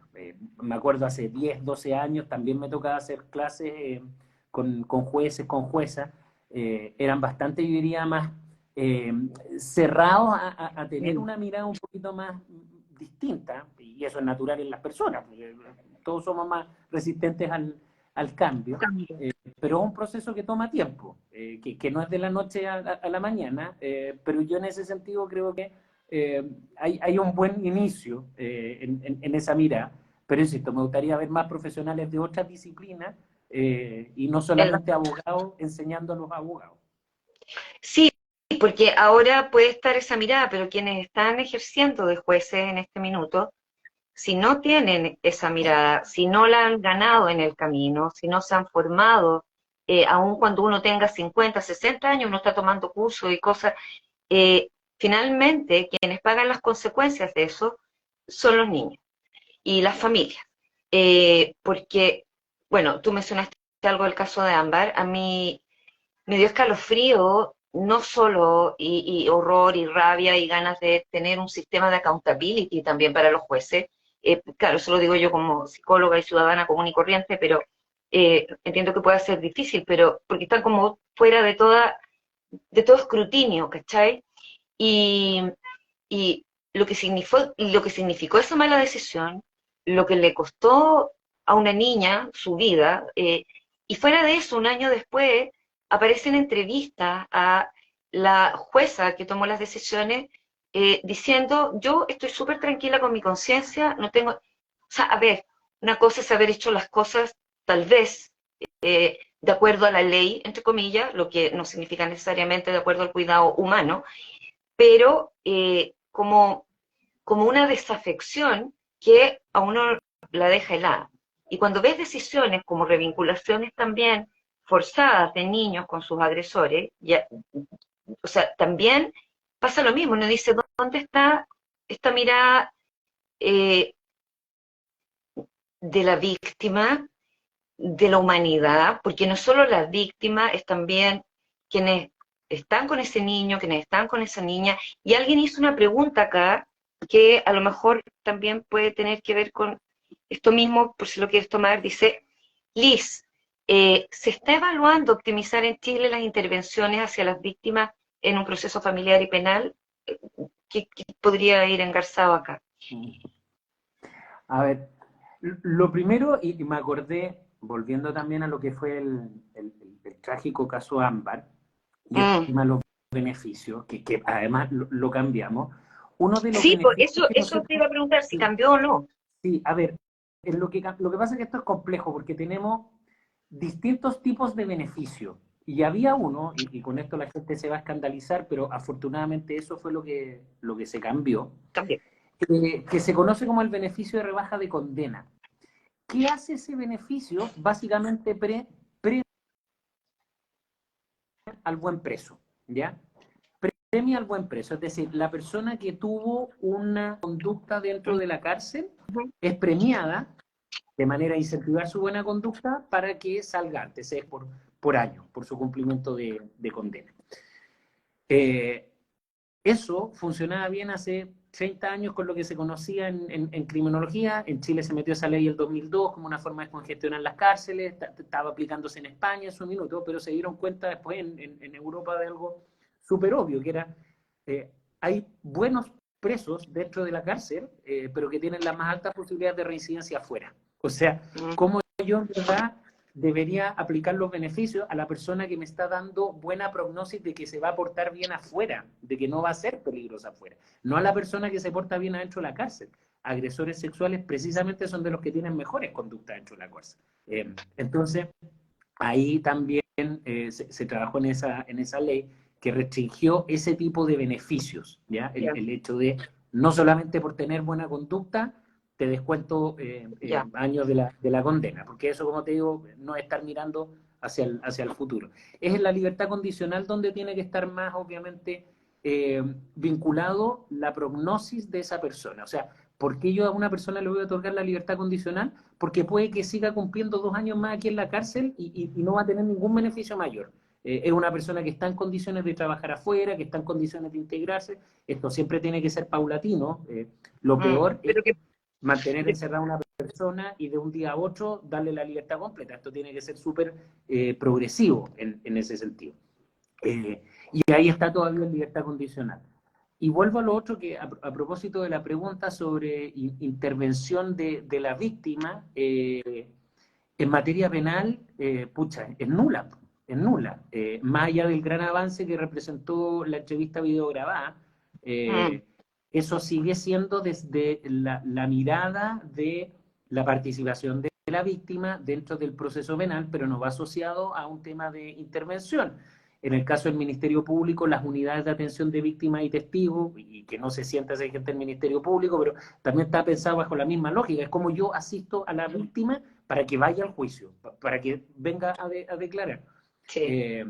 Me acuerdo hace 10, 12 años también me tocaba hacer clases con jueces, con juezas. Eran bastante, yo diría, más eh, cerrados a tener Mm. una mirada un poquito más distinta, y eso es natural en las personas, porque todos somos más resistentes al cambio, Cambio. pero es un proceso que toma tiempo, que no es de la noche a la mañana, pero yo en ese sentido creo que hay un buen inicio en esa mirada, pero insisto, me gustaría ver más profesionales de otras disciplinas y no En la- solamente abogados enseñando a los abogados. Sí, porque ahora puede estar esa mirada, pero quienes están ejerciendo de jueces en este minuto, si no tienen esa mirada, si no la han ganado en el camino, si no se han formado, aun cuando uno tenga 50, 60 años, uno está tomando cursos y cosas, eh, finalmente quienes pagan las consecuencias de eso son los niños y las familias. Porque, bueno, tú mencionaste algo del caso de Ámbar, a mí me dio escalofrío, no solo y horror y rabia y ganas de tener un sistema de accountability también para los jueces. Claro, eso lo digo yo como psicóloga y ciudadana común y corriente, pero entiendo que pueda ser difícil, pero porque están como fuera de todo escrutinio, ¿cachai? Y, y lo que significó esa mala decisión, lo que le costó a una niña su vida, y fuera de eso, un año después, aparece en entrevista a la jueza que tomó las decisiones diciendo, yo estoy súper tranquila con mi conciencia, no tengo, o sea, a ver, una cosa es haber hecho las cosas tal vez de acuerdo a la ley, entre comillas, lo que no significa necesariamente de acuerdo al cuidado humano, pero como una desafección que a uno la deja helada. Y cuando ves decisiones como revinculaciones también forzadas de niños con sus agresores, ya, o sea, también pasa lo mismo, uno dice, ¿dónde está esta mirada eh, de la víctima, de la humanidad? Porque no solo la víctima, es también quienes están con ese niño, quienes están con esa niña, y alguien hizo una pregunta acá que a lo mejor también puede tener que ver con esto mismo, por si lo quieres tomar, dice, Liz, ¿se está evaluando optimizar en Chile las intervenciones hacia las víctimas en un proceso familiar y penal? ¿Qué podría ir engarzado acá? A ver, lo primero, y me acordé, volviendo también a lo que fue el trágico caso Ámbar, y el Mm. tema de los beneficios, que además lo cambiamos, uno de los Sí, pues beneficios que eso te nosotros... iba a preguntar si Sí, cambió o no. sí, a ver, lo que pasa es que esto es complejo, porque tenemos distintos tipos de beneficios. Y había uno, y con esto la gente se va a escandalizar, pero afortunadamente eso fue lo que se cambió, Cambió. que se conoce como el beneficio de rebaja de condena. ¿Qué hace ese beneficio? Básicamente premia al buen preso, ¿ya? Premia al buen preso, es decir, la persona que tuvo una conducta dentro de la cárcel es premiada de manera a incentivar su buena conducta para que salga antes, es por año, por su cumplimiento de condena. Eh, Eso funcionaba bien hace 30 años con lo que se conocía en criminología. En Chile se metió esa ley el 2002 como una forma de congestionar las cárceles. Estaba aplicándose en España en su minuto, pero se dieron cuenta después en Europa de algo súper obvio, que era, hay buenos presos dentro de la cárcel, pero que tienen las más altas posibilidades de reincidencia afuera. O sea, ¿cómo yo en verdad debería aplicar los beneficios a la persona que me está dando buena prognosis de que se va a portar bien afuera, de que no va a ser peligrosa afuera, no a la persona que se porta bien adentro de la cárcel? Agresores sexuales precisamente son de los que tienen mejores conductas dentro de la cárcel. Entonces, ahí también se trabajó en esa ley que restringió ese tipo de beneficios, ¿ya? Ya, El hecho de no solamente por tener buena conducta, te descuento ya. años de la condena, porque eso, como te digo, no es estar mirando hacia el futuro. Es en la libertad condicional donde tiene que estar más, obviamente, vinculado la prognosis de esa persona. O sea, ¿por qué yo a una persona le voy a otorgar la libertad condicional? Porque puede que siga cumpliendo 2 años más aquí en la cárcel y no va a tener ningún beneficio mayor. Es una persona que está en condiciones de trabajar afuera, que está en condiciones de integrarse. Esto siempre tiene que ser paulatino. Lo peor es Pero que, mantener encerrada a una persona y de un día a otro darle la libertad completa. Esto tiene que ser súper progresivo en ese sentido. Eh, y ahí está todavía la libertad condicional. Y vuelvo a lo otro que, a propósito de la pregunta sobre intervención de la víctima, en materia penal, pucha, es nula, es nula. Más allá del gran avance que representó la entrevista videograbada, mm, eso sigue siendo desde la mirada de la participación de la víctima dentro del proceso penal, pero no va asociado a un tema de intervención. En el caso del Ministerio Público, las unidades de atención de víctimas y testigos, y que no se sienta esa gente del Ministerio Público, pero también está pensado bajo la misma lógica. Es como yo asisto a la víctima para que vaya al juicio, para que venga a declarar. sí, Eh,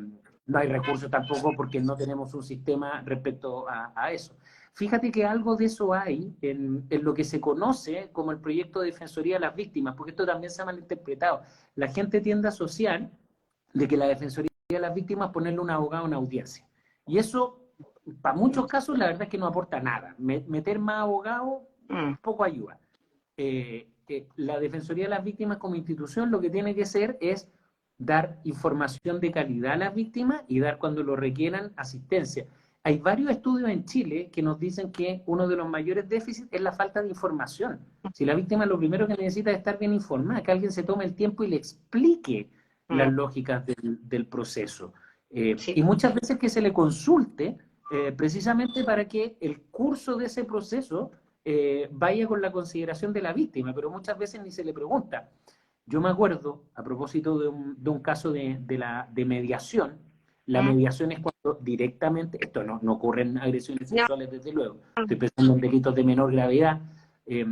no hay recursos tampoco porque no tenemos un sistema respecto a eso. Fíjate que algo de eso hay en lo que se conoce como el proyecto de Defensoría de las Víctimas, porque esto también se ha malinterpretado. La gente tiende a asociar de que la Defensoría de las Víctimas es ponerle un abogado en audiencia. Y eso, para muchos casos, la verdad es que no aporta nada. Meter más abogados mm, poco ayuda. La Defensoría de las Víctimas como institución lo que tiene que ser es dar información de calidad a las víctimas y dar cuando lo requieran asistencia. Hay varios estudios en Chile que nos dicen que uno de los mayores déficits es la falta de información. Si la víctima lo primero que necesita es estar bien informada, que alguien se tome el tiempo y le explique las mm, lógicas del proceso. sí, Y muchas veces que se le consulte precisamente para que el curso de ese proceso vaya con la consideración de la víctima, pero muchas veces ni se le pregunta. Yo me acuerdo, a propósito de un caso de mediación, la mm, mediación es cuando directamente, esto no ocurre en agresiones no, sexuales desde luego, estoy pensando en delitos de menor gravedad. eh,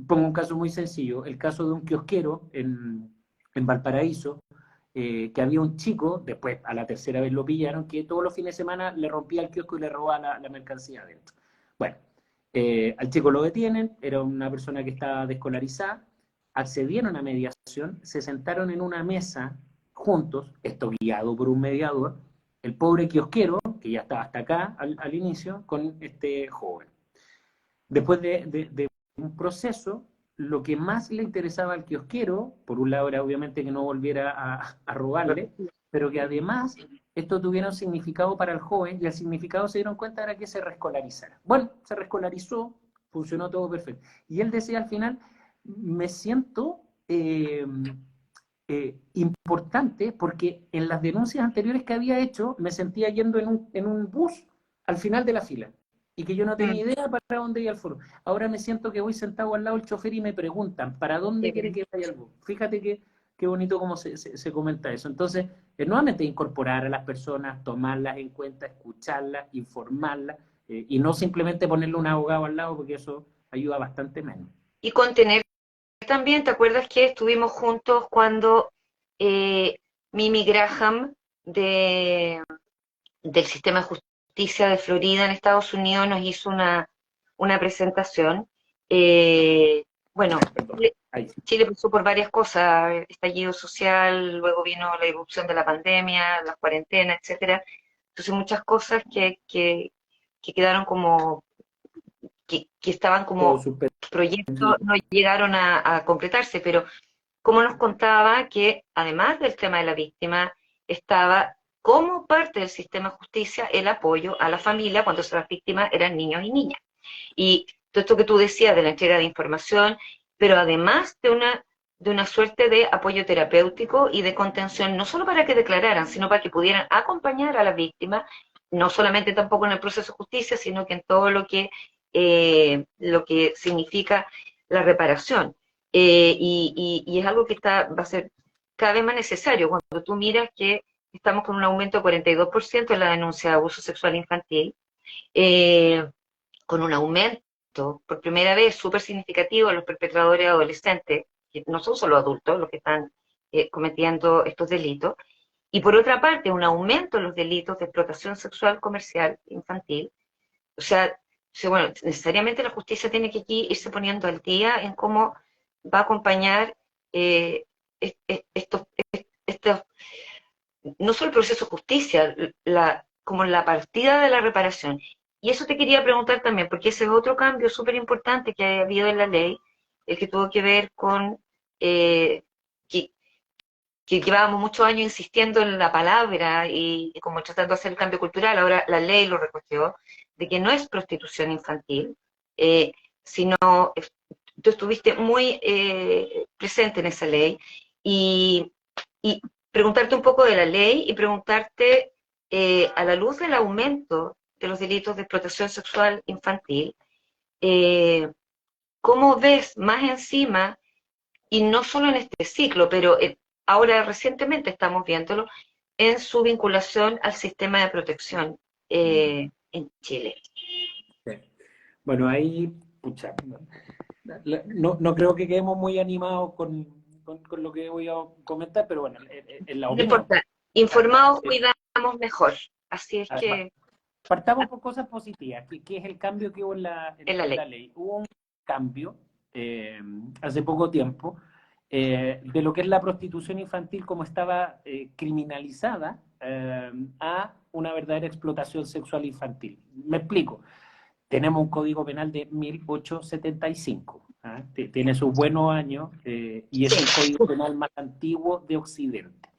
Pongo un caso muy sencillo, el caso de un kiosquero en Valparaíso, que había un chico, después a la tercera vez lo pillaron, que todos los fines de semana le rompía el kiosco y le robaba la mercancía adentro. Bueno, al chico lo detienen, era una persona que estaba descolarizada, accedieron a mediación, se sentaron en una mesa juntos, esto guiado por un mediador, el pobre kiosquero, que ya estaba hasta acá al inicio, con este joven. Después de un proceso, lo que más le interesaba al kiosquero, por un lado era obviamente que no volviera a robarle, pero que además esto tuviera un significado para el joven, y el significado se dieron cuenta era que se reescolarizara. Bueno, se reescolarizó, funcionó todo perfecto. Y él decía al final, me siento importante porque en las denuncias anteriores que había hecho me sentía yendo en un bus al final de la fila y que yo no tenía idea para dónde iba el foro. Ahora me siento que voy sentado al lado del chofer y me preguntan, ¿para dónde quiere que vaya el bus? Fíjate qué bonito cómo se comenta eso. Entonces, nuevamente incorporar a las personas, tomarlas en cuenta, escucharlas, informarlas, y no simplemente ponerle un abogado al lado, porque eso ayuda bastante menos. Y contener también, ¿te acuerdas que estuvimos juntos cuando eh, Mimi Graham del Sistema de Justicia de Florida en Estados Unidos nos hizo una presentación? Eh, bueno, Perdón. Chile pasó por varias cosas, estallido social, luego vino la irrupción de la pandemia, la cuarentena, etcétera. Entonces muchas cosas que quedaron como, que estaban Todo como proyectos, suspendido. no llegaron a concretarse, pero como nos contaba que además del tema de la víctima, estaba como parte del sistema de justicia el apoyo a la familia cuando las víctimas eran niños y niñas. Y todo esto que tú decías de la entrega de información, pero además de una suerte de apoyo terapéutico y de contención, no solo para que declararan, sino para que pudieran acompañar a la víctima, no solamente tampoco en el proceso de justicia, sino que en todo lo que significa la reparación. Y es algo que va a ser cada vez más necesario cuando tú miras que estamos con un aumento de 42% en la denuncia de abuso sexual infantil, eh, con un aumento por primera vez súper significativo de los perpetradores adolescentes, que no son solo adultos los que están cometiendo estos delitos, y por otra parte un aumento en los delitos de explotación sexual comercial infantil. O sea, bueno, necesariamente la justicia tiene que aquí irse poniendo al día en cómo va a acompañar eh, estos, estos, no solo el proceso de justicia, como la partida de la reparación. Y eso te quería preguntar también, porque ese es otro cambio súper importante que ha habido en la ley, el que tuvo que ver con eh, que, que llevábamos muchos años insistiendo en la palabra y como tratando de hacer el cambio cultural, ahora la ley lo recogió, de que no es prostitución infantil, eh, sino tú estuviste muy presente en esa ley y, y, preguntarte un poco de la ley y preguntarte, a la luz del aumento de los delitos de explotación sexual infantil, eh, ¿cómo ves más encima, y no solo en este ciclo, pero ahora recientemente estamos viéndolo, en su vinculación al sistema de protección en Chile? Sí. Bueno, ahí, pucha, no creo que quedemos muy animados con lo que voy a comentar, pero bueno, en la No opinión. importa, informados cuidamos mejor, así es que Partamos por cosas positivas, que es el cambio que hubo en la en ley. la ley. Hubo un cambio hace poco tiempo de lo que es la prostitución infantil como estaba criminalizada a una verdadera explotación sexual infantil. Me explico. Tenemos un código penal de 1875, ¿ah? Tiene sus buenos años y es el Sí. código penal más antiguo de Occidente.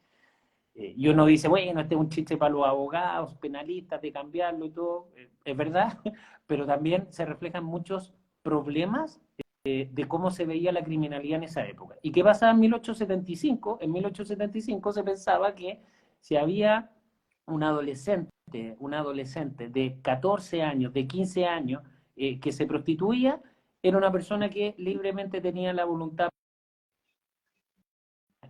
Y uno dice, bueno, este es un chiste para los abogados, penalistas, de cambiarlo y todo, es verdad, pero también se reflejan muchos problemas de cómo se veía la criminalidad en esa época. ¿Y qué pasaba en 1875? En 1875 se pensaba que si había un adolescente de 14 años, de 15 años, que se prostituía, era una persona que libremente tenía la voluntad.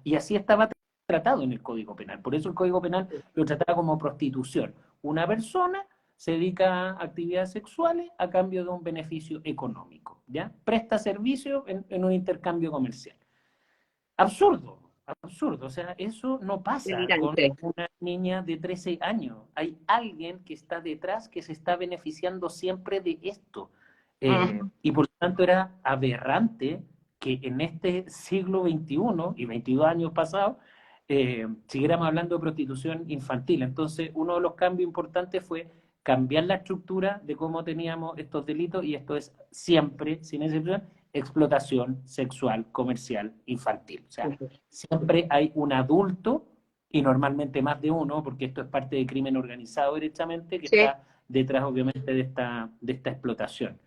Y así estaba tratado en el Código Penal. Por eso el Código Penal lo trataba como prostitución. Una persona se dedica a actividades sexuales a cambio de un beneficio económico, ¿ya? Presta servicio en un intercambio comercial. Absurdo, absurdo. O sea, eso no pasa con delirante. una niña de 13 años. Hay alguien que está detrás que se está beneficiando siempre de esto. Ujú. Y por lo tanto era aberrante que en este siglo XXI y 22 años pasados siguiéramos hablando de prostitución infantil. Entonces, uno de los cambios importantes fue cambiar la estructura de cómo teníamos estos delitos, y esto es siempre, sin excepción, explotación sexual comercial infantil. O sea, siempre hay un adulto, y normalmente más de uno, porque esto es parte del crimen organizado directamente, que Sí. está detrás obviamente de esta explotación.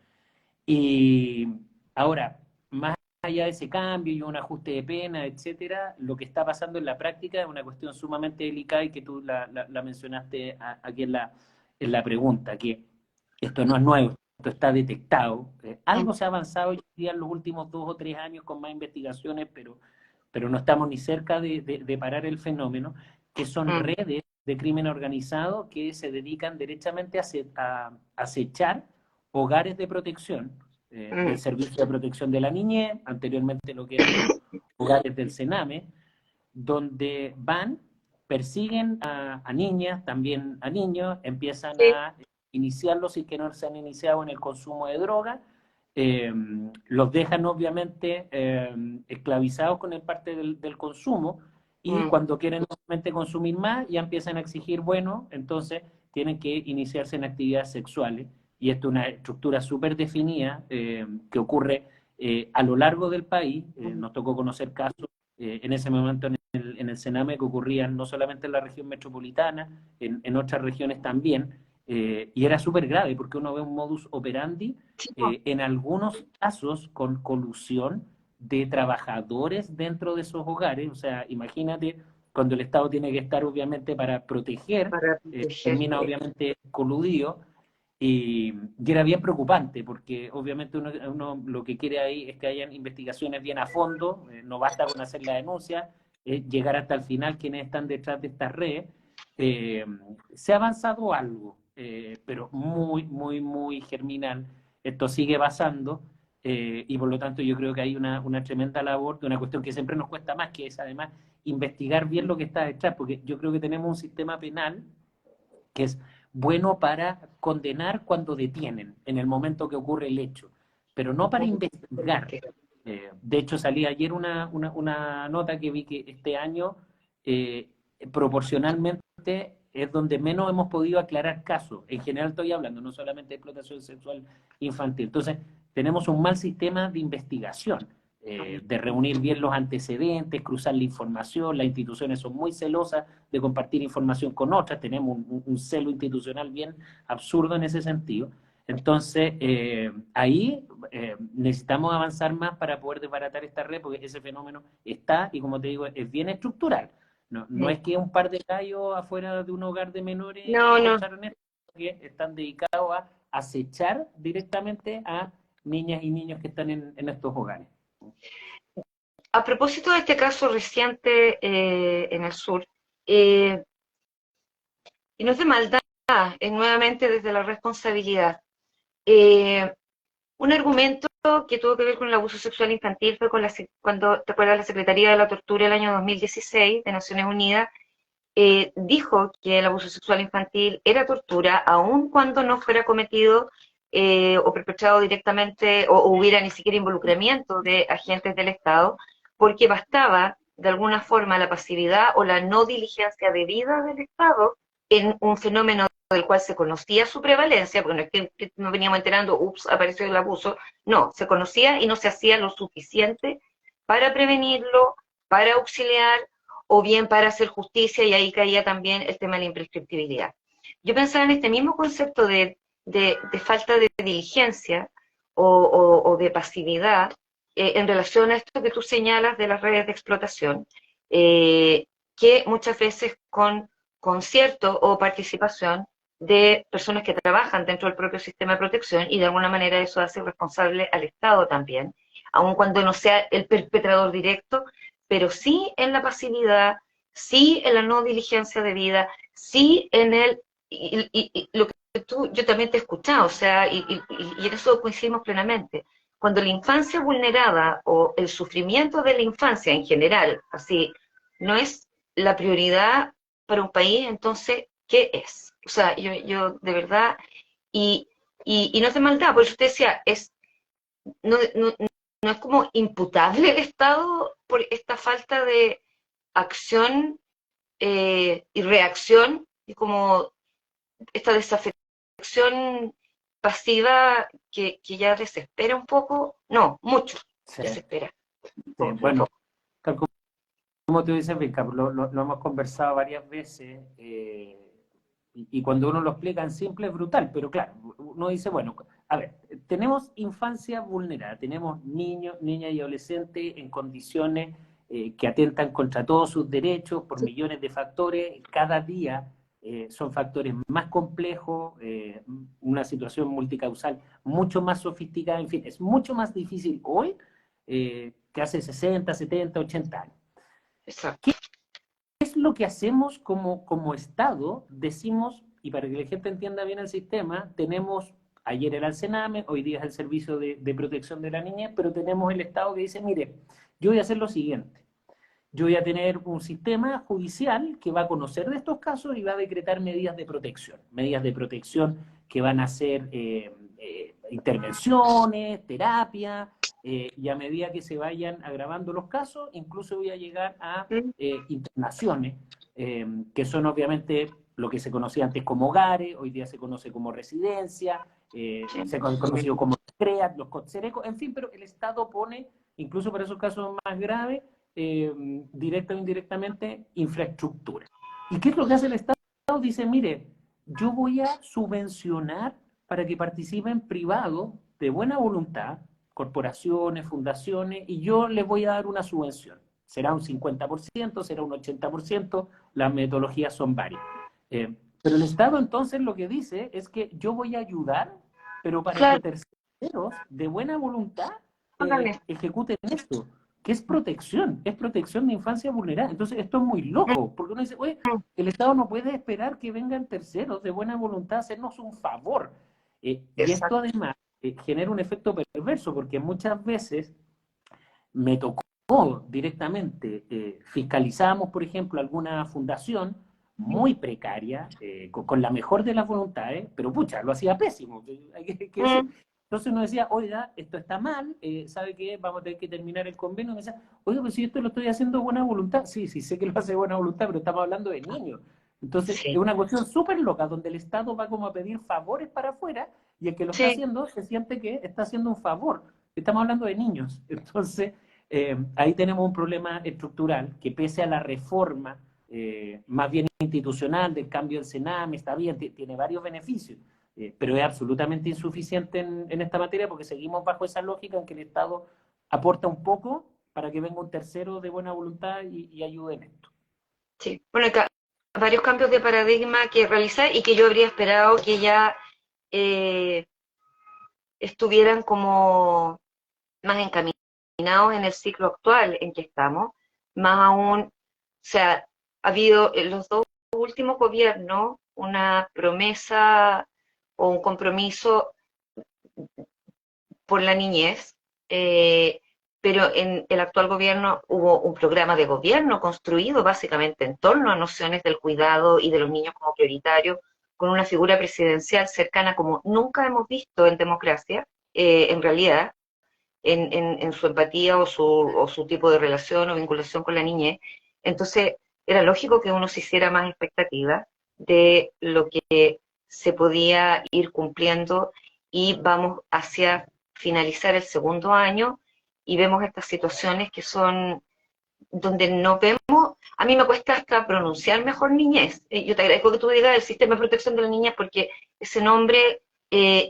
Y ahora, más allá de ese cambio y un ajuste de pena, etcétera, lo que está pasando en la práctica es una cuestión sumamente delicada, y que tú la mencionaste aquí en la pregunta, que esto no es nuevo, esto está detectado. Mm, Algo se ha avanzado hoy día en los últimos 2 o 3 años con más investigaciones, pero no estamos ni cerca de parar el fenómeno, que son mm, redes de crimen organizado que se dedican derechamente a acechar hogares de protección, del mm. Servicio de Protección de la Niñez, anteriormente lo que eran los hogares del Sename, donde van, persiguen a niñas, también a niños, empiezan Sí. a iniciarlos y que no se han iniciado en el consumo de droga, eh, los dejan obviamente esclavizados con el parte del consumo, y Mm. cuando quieren nuevamente consumir más ya empiezan a exigir, bueno, entonces tienen que iniciarse en actividades sexuales, y esto es una estructura súper definida que ocurre a lo largo del país. Mm. Nos tocó conocer casos en ese momento en el Sename que ocurrían no solamente en la región metropolitana, en otras regiones también, y era súper grave porque uno ve un modus operandi, Sí, po. en algunos casos con colusión de trabajadores dentro de esos hogares. O sea, imagínate cuando el Estado tiene que estar obviamente para proteger, Para proteger. termina obviamente coludido. Y era bien preocupante porque obviamente uno lo que quiere ahí es que hayan investigaciones bien a fondo, no basta con hacer la denuncia, llegar hasta el final quienes están detrás de estas redes. Eh, Se ha avanzado algo, pero muy, muy, muy germinal. Esto sigue pasando, y por lo tanto yo creo que hay una tremenda labor de una cuestión que siempre nos cuesta más, que es además investigar bien lo que está detrás, porque yo creo que tenemos un sistema penal que es bueno para condenar cuando detienen, en el momento que ocurre el hecho, pero no para investigar. De hecho, salía ayer una nota que vi que este año, eh, proporcionalmente, es donde menos hemos podido aclarar casos. En general estoy hablando, no solamente de explotación sexual infantil. Entonces, tenemos un mal sistema de investigación, de reunir bien los antecedentes, cruzar la información. Las instituciones son muy celosas de compartir información con otras, tenemos un celo institucional bien absurdo en ese sentido. Entonces, ahí necesitamos avanzar más para poder desbaratar esta red, porque ese fenómeno está, y como te digo, es bien estructural. No, no Mm. es que un par de gallos afuera de un hogar de menores No, no. encontraron esto, que están dedicados a acechar directamente a niñas y niños que están en estos hogares. A propósito de este caso reciente en el sur, eh, y no es de maldad, es nuevamente desde la responsabilidad. Eh, un argumento que tuvo que ver con el abuso sexual infantil fue cuando, ¿te acuerdas? La Secretaría de la Tortura el año 2016 de Naciones Unidas dijo que el abuso sexual infantil era tortura, aun cuando no fuera cometido o perpetrado directamente o hubiera ni siquiera involucramiento de agentes del Estado, porque bastaba de alguna forma la pasividad o la no diligencia debida del Estado en un fenómeno del cual se conocía su prevalencia, porque no es que nos veníamos enterando, ups, apareció el abuso, no, se conocía y no se hacía lo suficiente para prevenirlo, para auxiliar o bien para hacer justicia, y ahí caía también el tema de la imprescriptibilidad. Yo pensaba en este mismo concepto de falta de diligencia o de pasividad en relación a esto que tú señalas de las redes de explotación, que muchas veces con concierto o participación de personas que trabajan dentro del propio sistema de protección, y de alguna manera eso hace responsable al Estado también, aun cuando no sea el perpetrador directo, pero sí en la pasividad, sí en la no diligencia debida, sí en el, lo que tú, yo también te he escuchado, o sea, y en eso coincidimos plenamente. Cuando la infancia vulnerada o el sufrimiento de la infancia en general, así no es la prioridad para un país, entonces, ¿qué es? O sea, yo de verdad, y, y no es de maldad, por eso usted decía, no, no, no es como imputable el Estado por esta falta de acción y reacción, y como esta desafección pasiva que ya desespera un poco, no, mucho Sí, desespera, sí. no Bueno, poco. tal como tú dices, Vika, lo hemos conversado varias veces, y cuando uno lo explica en simple es brutal, pero claro, uno dice, bueno, a ver, tenemos infancia vulnerada, tenemos niños, niñas y adolescentes en condiciones que atentan contra todos sus derechos por millones de factores, cada día son factores más complejos, una situación multicausal mucho más sofisticada, en fin, es mucho más difícil hoy que hace 60, 70, 80 años. Exacto. ¿Qué es lo que hacemos como Estado? Decimos, y para que la gente entienda bien el sistema, tenemos, ayer era el Sename, hoy día es el Servicio de Protección de la Niñez, pero tenemos el Estado que dice, mire, yo voy a hacer lo siguiente, yo voy a tener un sistema judicial que va a conocer de estos casos y va a decretar medidas de protección que van a ser intervenciones, terapia, y a medida que se vayan agravando los casos, incluso voy a llegar a Mm, internaciones, que son obviamente lo que se conocía antes como hogares, hoy día se conoce como residencia, sí, se ha conocido como CREAT, los COTSERECO, en fin, pero el Estado pone, incluso para esos casos más graves, directa o indirectamente, infraestructura. ¿Y qué es lo que hace el Estado? Dice, mire, yo voy a subvencionar para que participen privados de buena voluntad, corporaciones, fundaciones, y yo les voy a dar una subvención. Será un 50%, será un 80%, las metodologías son varias. Pero el Estado entonces lo que dice es que yo voy a ayudar, pero para que claro, terceros de buena voluntad ándale. ejecuten esto, que es protección de infancia vulnerable. Entonces esto es muy Mm, loco, porque uno dice, oye, mm, el Estado no puede esperar que vengan terceros de buena voluntad a hacernos un favor. Y esto exacto. además genera un efecto perverso, porque muchas veces me tocó directamente, fiscalizamos, por ejemplo, alguna fundación muy precaria, con la mejor de las voluntades, pero pucha, lo hacía pésimo, hay que decir. Mm, Entonces uno decía, oiga, esto está mal, ¿sabe qué? Vamos a tener que terminar el convenio. Y me decía, oiga, pues si esto lo estoy haciendo de buena voluntad, sí, sí, sé que lo hace de buena voluntad, pero estamos hablando de niños. Entonces es sí, una cuestión súper loca, donde el Estado va como a pedir favores para afuera, y el que lo está sí, haciendo se siente que está haciendo un favor. Estamos hablando de niños. Entonces, ahí tenemos un problema estructural que pese a la reforma más bien institucional del cambio del Sename, está bien, tiene varios beneficios, pero es absolutamente insuficiente en esta materia porque seguimos bajo esa lógica en que el Estado aporta un poco para que venga un tercero de buena voluntad y ayude en esto. sí. Bueno, varios cambios de paradigma que realizar y que yo habría esperado que ya eh, estuvieran como más encaminados en el ciclo actual en que estamos, más aún, o sea, ha habido en los dos últimos gobiernos una promesa o un compromiso por la niñez, pero en el actual gobierno hubo un programa de gobierno construido básicamente en torno a nociones del cuidado y de los niños como prioritarios, con una figura presidencial cercana como nunca hemos visto en democracia, en realidad, en su empatía o su tipo de relación o vinculación con la niñez. Entonces, era lógico que uno se hiciera más expectativa de lo que se podía ir cumpliendo y vamos hacia finalizar el segundo año y vemos estas situaciones que son donde no vemos, a mí me cuesta hasta pronunciar mejor niñez. Yo te agradezco que tú digas el sistema de protección de la niñez porque ese nombre, y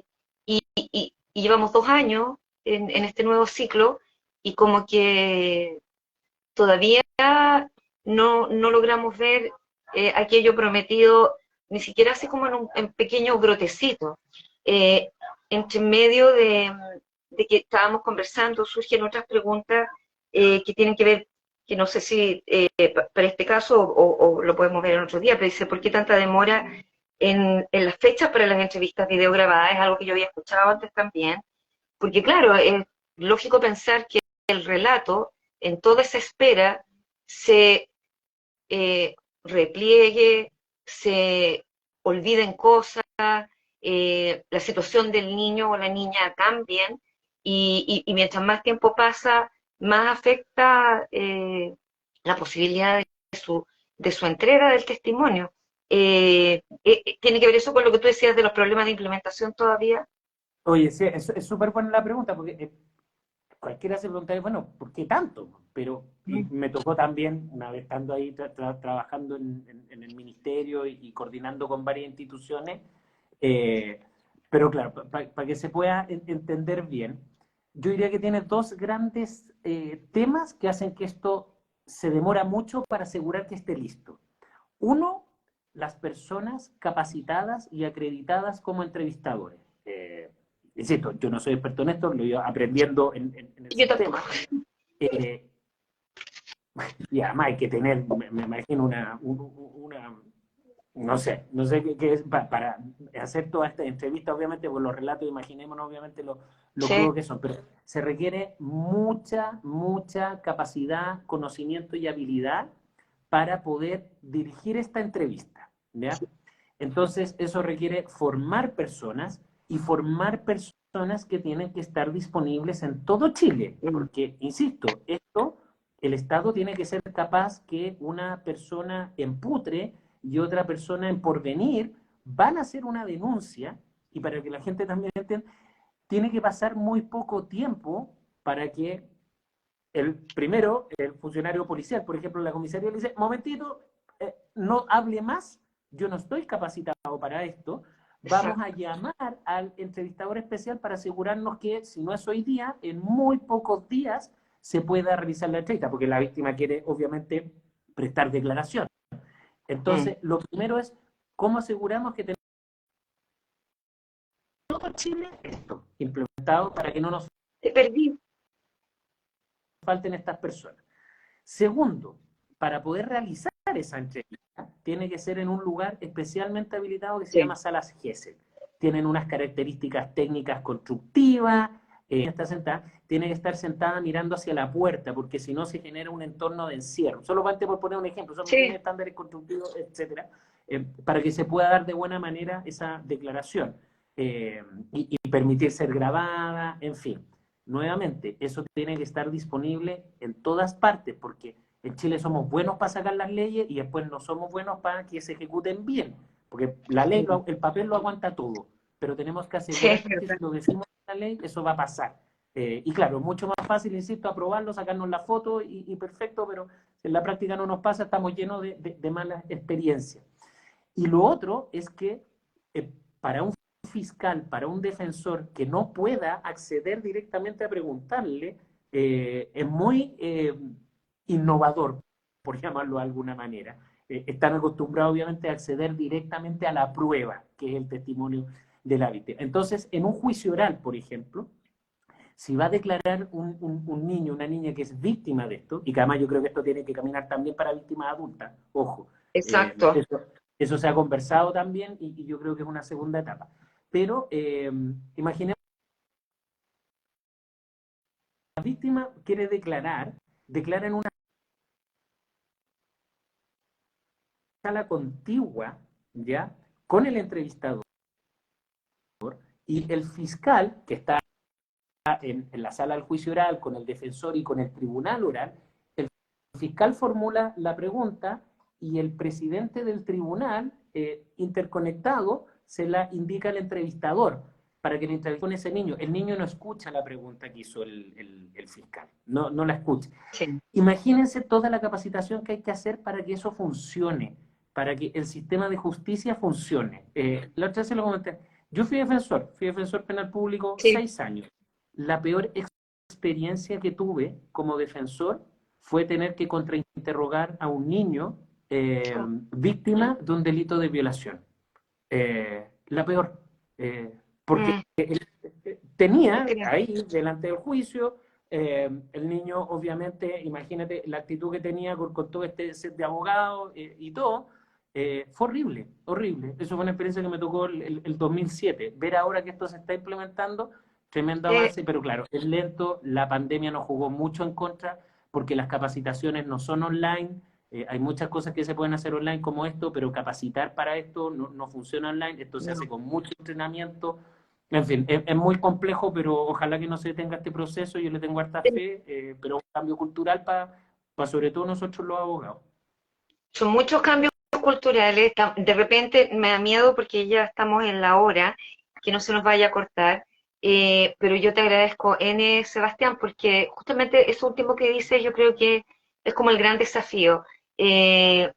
llevamos 2 años en este nuevo ciclo y como que todavía no logramos ver aquello prometido, ni siquiera así como en pequeños brotecitos. Eh, Entre medio de que estábamos conversando, surgen otras preguntas que tienen que ver, que no sé si para este caso o lo podemos ver en otro día, pero dice, ¿por qué tanta demora en las fechas para las entrevistas videograbadas? Es algo que yo había escuchado antes también, porque claro, es lógico pensar que el relato, en toda esa espera, se repliegue, se olviden cosas, la situación del niño o la niña cambien y mientras más tiempo pasa, más afecta la posibilidad de su entrega del testimonio. ¿Tiene que ver eso con lo que tú decías de los problemas de implementación todavía? Oye, sí, es súper buena la pregunta, porque cualquiera se preguntaría, bueno, ¿por qué tanto? Pero Mm. me tocó también, una vez estando ahí trabajando en el ministerio y coordinando con varias instituciones, eh, pero claro, para que se pueda entender bien, yo diría que tiene dos grandes temas que hacen que esto se demora mucho para asegurar que esté listo. Uno, las personas capacitadas y acreditadas como entrevistadores. Insisto, yo no soy experto en esto, lo he ido aprendiendo en el Yo tampoco. sistema. Eh, y además hay que tener, me imagino, no sé qué es para hacer toda esta entrevista, obviamente, por los relatos, imaginémonos, obviamente, lo Sí. crudo que son, pero se requiere mucha capacidad, conocimiento y habilidad para poder dirigir esta entrevista, ¿ya? Entonces, eso requiere formar personas y formar personas que tienen que estar disponibles en todo Chile, Mm. porque, insisto, esto, el Estado tiene que ser capaz que una persona en Putre y otra persona en Porvenir van a hacer una denuncia, y para que la gente también entienda, tiene que pasar muy poco tiempo para que el funcionario policial, por ejemplo, la comisaría le dice, momentito, no hable más, yo no estoy capacitado para esto, vamos a Exacto. llamar al entrevistador especial para asegurarnos que, si no es hoy día, en muy pocos días se pueda realizar la entrevista, porque la víctima quiere, obviamente, prestar declaración. Mm. Entonces, lo primero es, ¿cómo aseguramos que tenemos todo Chile esto implementado para que no nos Te perdí. falten estas personas? Segundo, para poder realizar esa entrevista, tiene que ser en un lugar especialmente habilitado que se llama Sí. salas GESEL. Tienen unas características técnicas constructivas, tiene que estar sentada mirando hacia la puerta, porque si no se genera un entorno de encierro. Solamente por poner un ejemplo, tiene Sí. estándares constructivos, etcétera, para que se pueda dar de buena manera esa declaración eh, y permitir ser grabada, en fin. Nuevamente, eso tiene que estar disponible en todas partes, porque en Chile somos buenos para sacar las leyes y después no somos buenos para que se ejecuten bien, porque la ley, Mm. el papel lo aguanta todo, pero tenemos que Sí, es asegurar que si verdad. lo decimos en la ley, eso va a pasar. Y claro, mucho más fácil, insisto, aprobarlo, sacarnos la foto y perfecto, pero en la práctica no nos pasa, estamos llenos de malas experiencias. Y lo otro es que para un fiscal, para un defensor que no pueda acceder directamente a preguntarle, es muy innovador, por llamarlo de alguna manera. Están acostumbrados obviamente a acceder directamente a la prueba, que es el testimonio de la víctima. Entonces, en un juicio oral, por ejemplo, si va a declarar un niño, una niña que es víctima de esto, y que además yo creo que esto tiene que caminar también para víctimas adultas, ojo, Exacto. eso se ha conversado también y yo creo que es una segunda etapa. Pero imaginemos que la víctima quiere declara en una sala contigua, ¿ya? Con el entrevistador y el fiscal que está en la sala del juicio oral con el defensor y con el tribunal oral, el fiscal formula la pregunta y el presidente del tribunal, interconectado, se la indica al entrevistador para que le entreviste con ese niño. El niño no escucha la pregunta que hizo el fiscal, no la escucha. Sí. Imagínense toda la capacitación que hay que hacer para que eso funcione, para que el sistema de justicia funcione. La otra vez se lo comenté. Yo fui defensor penal público Sí. 6 años. La peor experiencia que tuve como defensor fue tener que contrainterrogar a un niño Oh. víctima de un delito de violación. La peor. Porque Mm. Te tenía creo. ahí, delante del juicio, el niño, obviamente, imagínate la actitud que tenía con todo este set de abogados y todo, fue horrible, horrible. Eso fue una experiencia que me tocó el 2007. Ver ahora que esto se está implementando, tremendo avance, pero claro, es lento, la pandemia nos jugó mucho en contra porque las capacitaciones no son online, Hay muchas cosas que se pueden hacer online como esto, pero capacitar para esto no funciona online, esto se hace No. con mucho entrenamiento. En fin, es muy complejo, pero ojalá que no se detenga este proceso, yo le tengo harta fe, pero un cambio cultural para sobre todo nosotros los abogados. Son muchos cambios culturales. De repente me da miedo porque ya estamos en la hora, que no se nos vaya a cortar. Pero yo te agradezco, N. Sebastián, porque justamente eso último que dices yo creo que es como el gran desafío. Eh,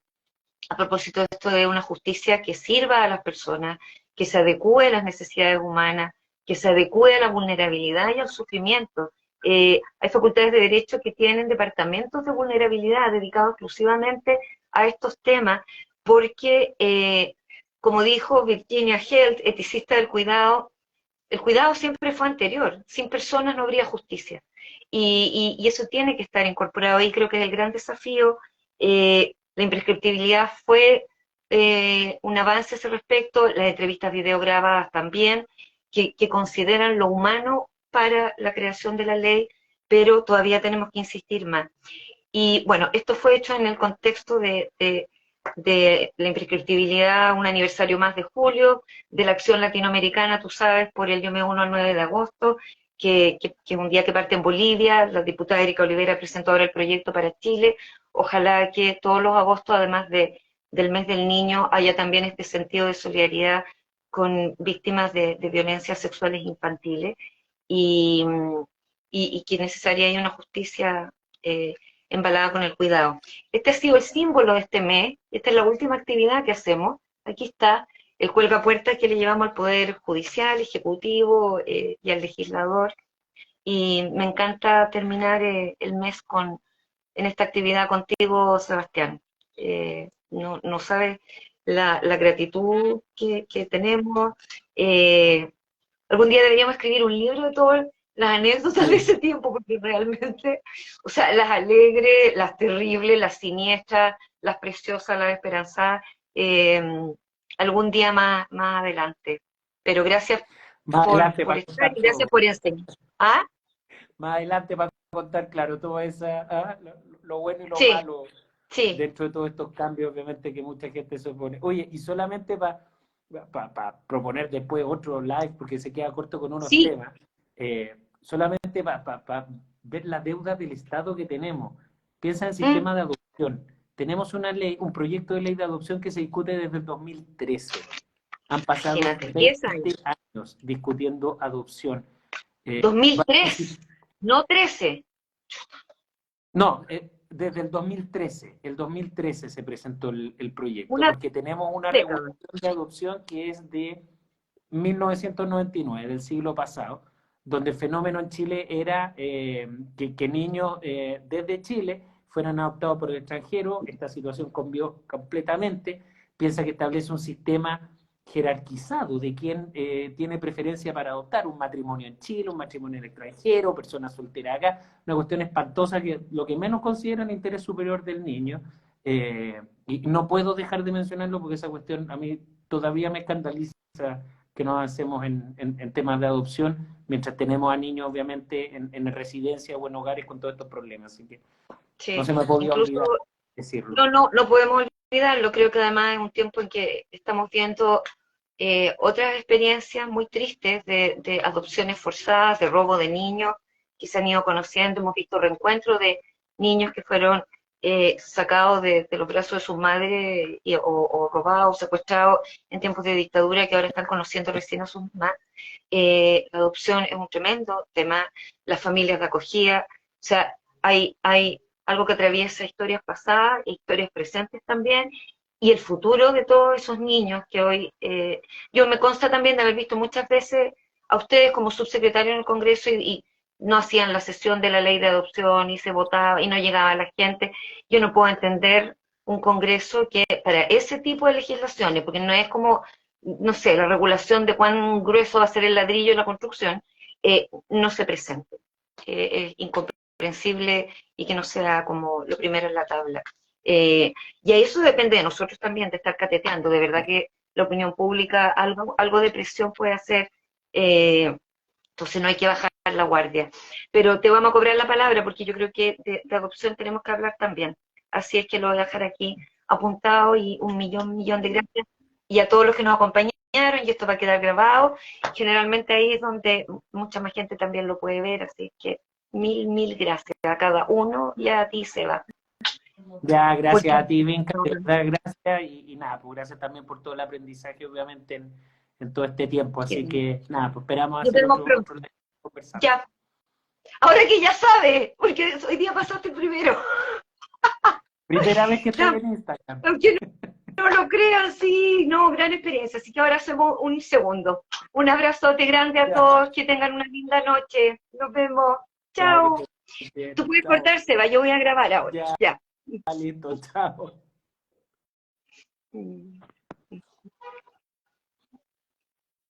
a propósito de esto de una justicia que sirva a las personas, que se adecue a las necesidades humanas, que se adecue a la vulnerabilidad y al sufrimiento. Hay facultades de derecho que tienen departamentos de vulnerabilidad dedicados exclusivamente a estos temas, porque, como dijo Virginia Helt, eticista del cuidado, el cuidado siempre fue anterior, sin personas no habría justicia. Y eso tiene que estar incorporado ahí, creo que es el gran desafío. La imprescriptibilidad fue un avance a ese respecto, las entrevistas videograbadas también, que consideran lo humano para la creación de la ley, pero todavía tenemos que insistir más. Y bueno, esto fue hecho en el contexto de la imprescriptibilidad, un aniversario más de julio, de la acción latinoamericana, tú sabes, por el Yo Me Uno al 9 de agosto, que es un día que parte en Bolivia. La diputada Erika Olivera presentó ahora el proyecto para Chile. Ojalá que todos los agostos, además del mes del niño, haya también este sentido de solidaridad con víctimas de violencias sexuales infantiles y, y que necesaria haya una justicia embalada con el cuidado. Este ha sido el símbolo de este mes, esta es la última actividad que hacemos. Aquí está el cuelgapuertas que le llevamos al Poder Judicial, Ejecutivo y al legislador. Y me encanta terminar el mes en esta actividad contigo, Sebastián. No sabes la gratitud que tenemos. Eh, Algún día deberíamos escribir un libro de todas las anécdotas de Sí. ese tiempo, porque realmente, o sea, las alegres, las terribles, las siniestras, las preciosas, las esperanzadas, eh, algún día más adelante. Pero gracias Más adelante por para estar contar y todo. gracias por enseñar. ¿Ah? Más adelante para contar, claro, todo esa, lo bueno y lo Sí, malo sí, dentro de todos estos cambios, obviamente, que mucha gente se opone. Oye, y solamente para proponer después otro live, porque se queda corto con unos sí. temas, solamente para ver la deuda del Estado que tenemos. Piensa en el Mm, sistema de adopción. Tenemos una ley, un proyecto de ley de adopción que se discute desde el 2013. Han pasado imagínate, 10 20 años. años discutiendo adopción. Dos mil Va a tres, no 13. No, desde el 2013 se presentó el proyecto, Una porque tenemos una década. regulación de adopción que es de 1999, del siglo pasado, donde el fenómeno en Chile era que niños desde Chile fueran adoptados por el extranjero. Esta situación cambió completamente. Piensa que establece un sistema jerarquizado de quién tiene preferencia para adoptar: un matrimonio en Chile, un matrimonio en el extranjero, personas solteras acá, una cuestión espantosa que lo que menos consideran el interés superior del niño. Y no puedo dejar de mencionarlo porque esa cuestión a mí todavía me escandaliza que no hacemos en temas de adopción, mientras tenemos a niños obviamente en residencia o en hogares con todos estos problemas. Así que no Sí, se me podía incluso olvidar decirlo. no podemos olvidarlo. Creo que además es un tiempo en que estamos viendo otras experiencias muy tristes de adopciones forzadas, de robo de niños que se han ido conociendo. Hemos visto reencuentros de niños que fueron sacados de los brazos de sus madres o robados, secuestrados en tiempos de dictadura, que ahora están conociendo recién a sus mamás. La adopción es un tremendo tema, las familias de acogida, o sea, hay algo que atraviesa historias pasadas, historias presentes también, y el futuro de todos esos niños que hoy, yo me consta también de haber visto muchas veces a ustedes como subsecretario en el Congreso y no hacían la sesión de la ley de adopción y se votaba y no llegaba a la gente. Yo no puedo entender un Congreso que para ese tipo de legislaciones, porque no es como, no sé, la regulación de cuán grueso va a ser el ladrillo en la construcción, no se presente. Es incomprensible y que no sea como lo primero en la tabla. Y a eso depende de nosotros también, de estar cateteando. De verdad que la opinión pública algo de presión puede hacer, entonces no hay que bajar la guardia. Pero te vamos a cobrar la palabra porque yo creo que de adopción tenemos que hablar también. Así es que lo voy a dejar aquí apuntado y un millón de gracias. Y a todos los que nos acompañaron, y esto va a quedar grabado. Generalmente ahí es donde mucha más gente también lo puede ver, así que mil gracias a cada uno y a ti, Seba. Ya, gracias Porque a ti, Vinca, de verdad, gracias. Y nada, pues gracias también por todo el aprendizaje, obviamente, en todo este tiempo. Así que nada, pues esperamos nos hacer vemos otro, pronto. otro día conversando. Ya. Ahora que ya sabe, porque hoy día pasaste primero. Primera vez que estoy Ya, en Instagram. aunque no lo crean, sí, no, gran experiencia. Así que ahora hacemos un segundo. Un abrazote grande a Ya, todos, que tengan una linda noche. Nos vemos. ya, que Chao. estés bien. Tú puedes Chao. cortar, Seba, yo voy a grabar ahora. Ya, Ya. listo, chao. Mm.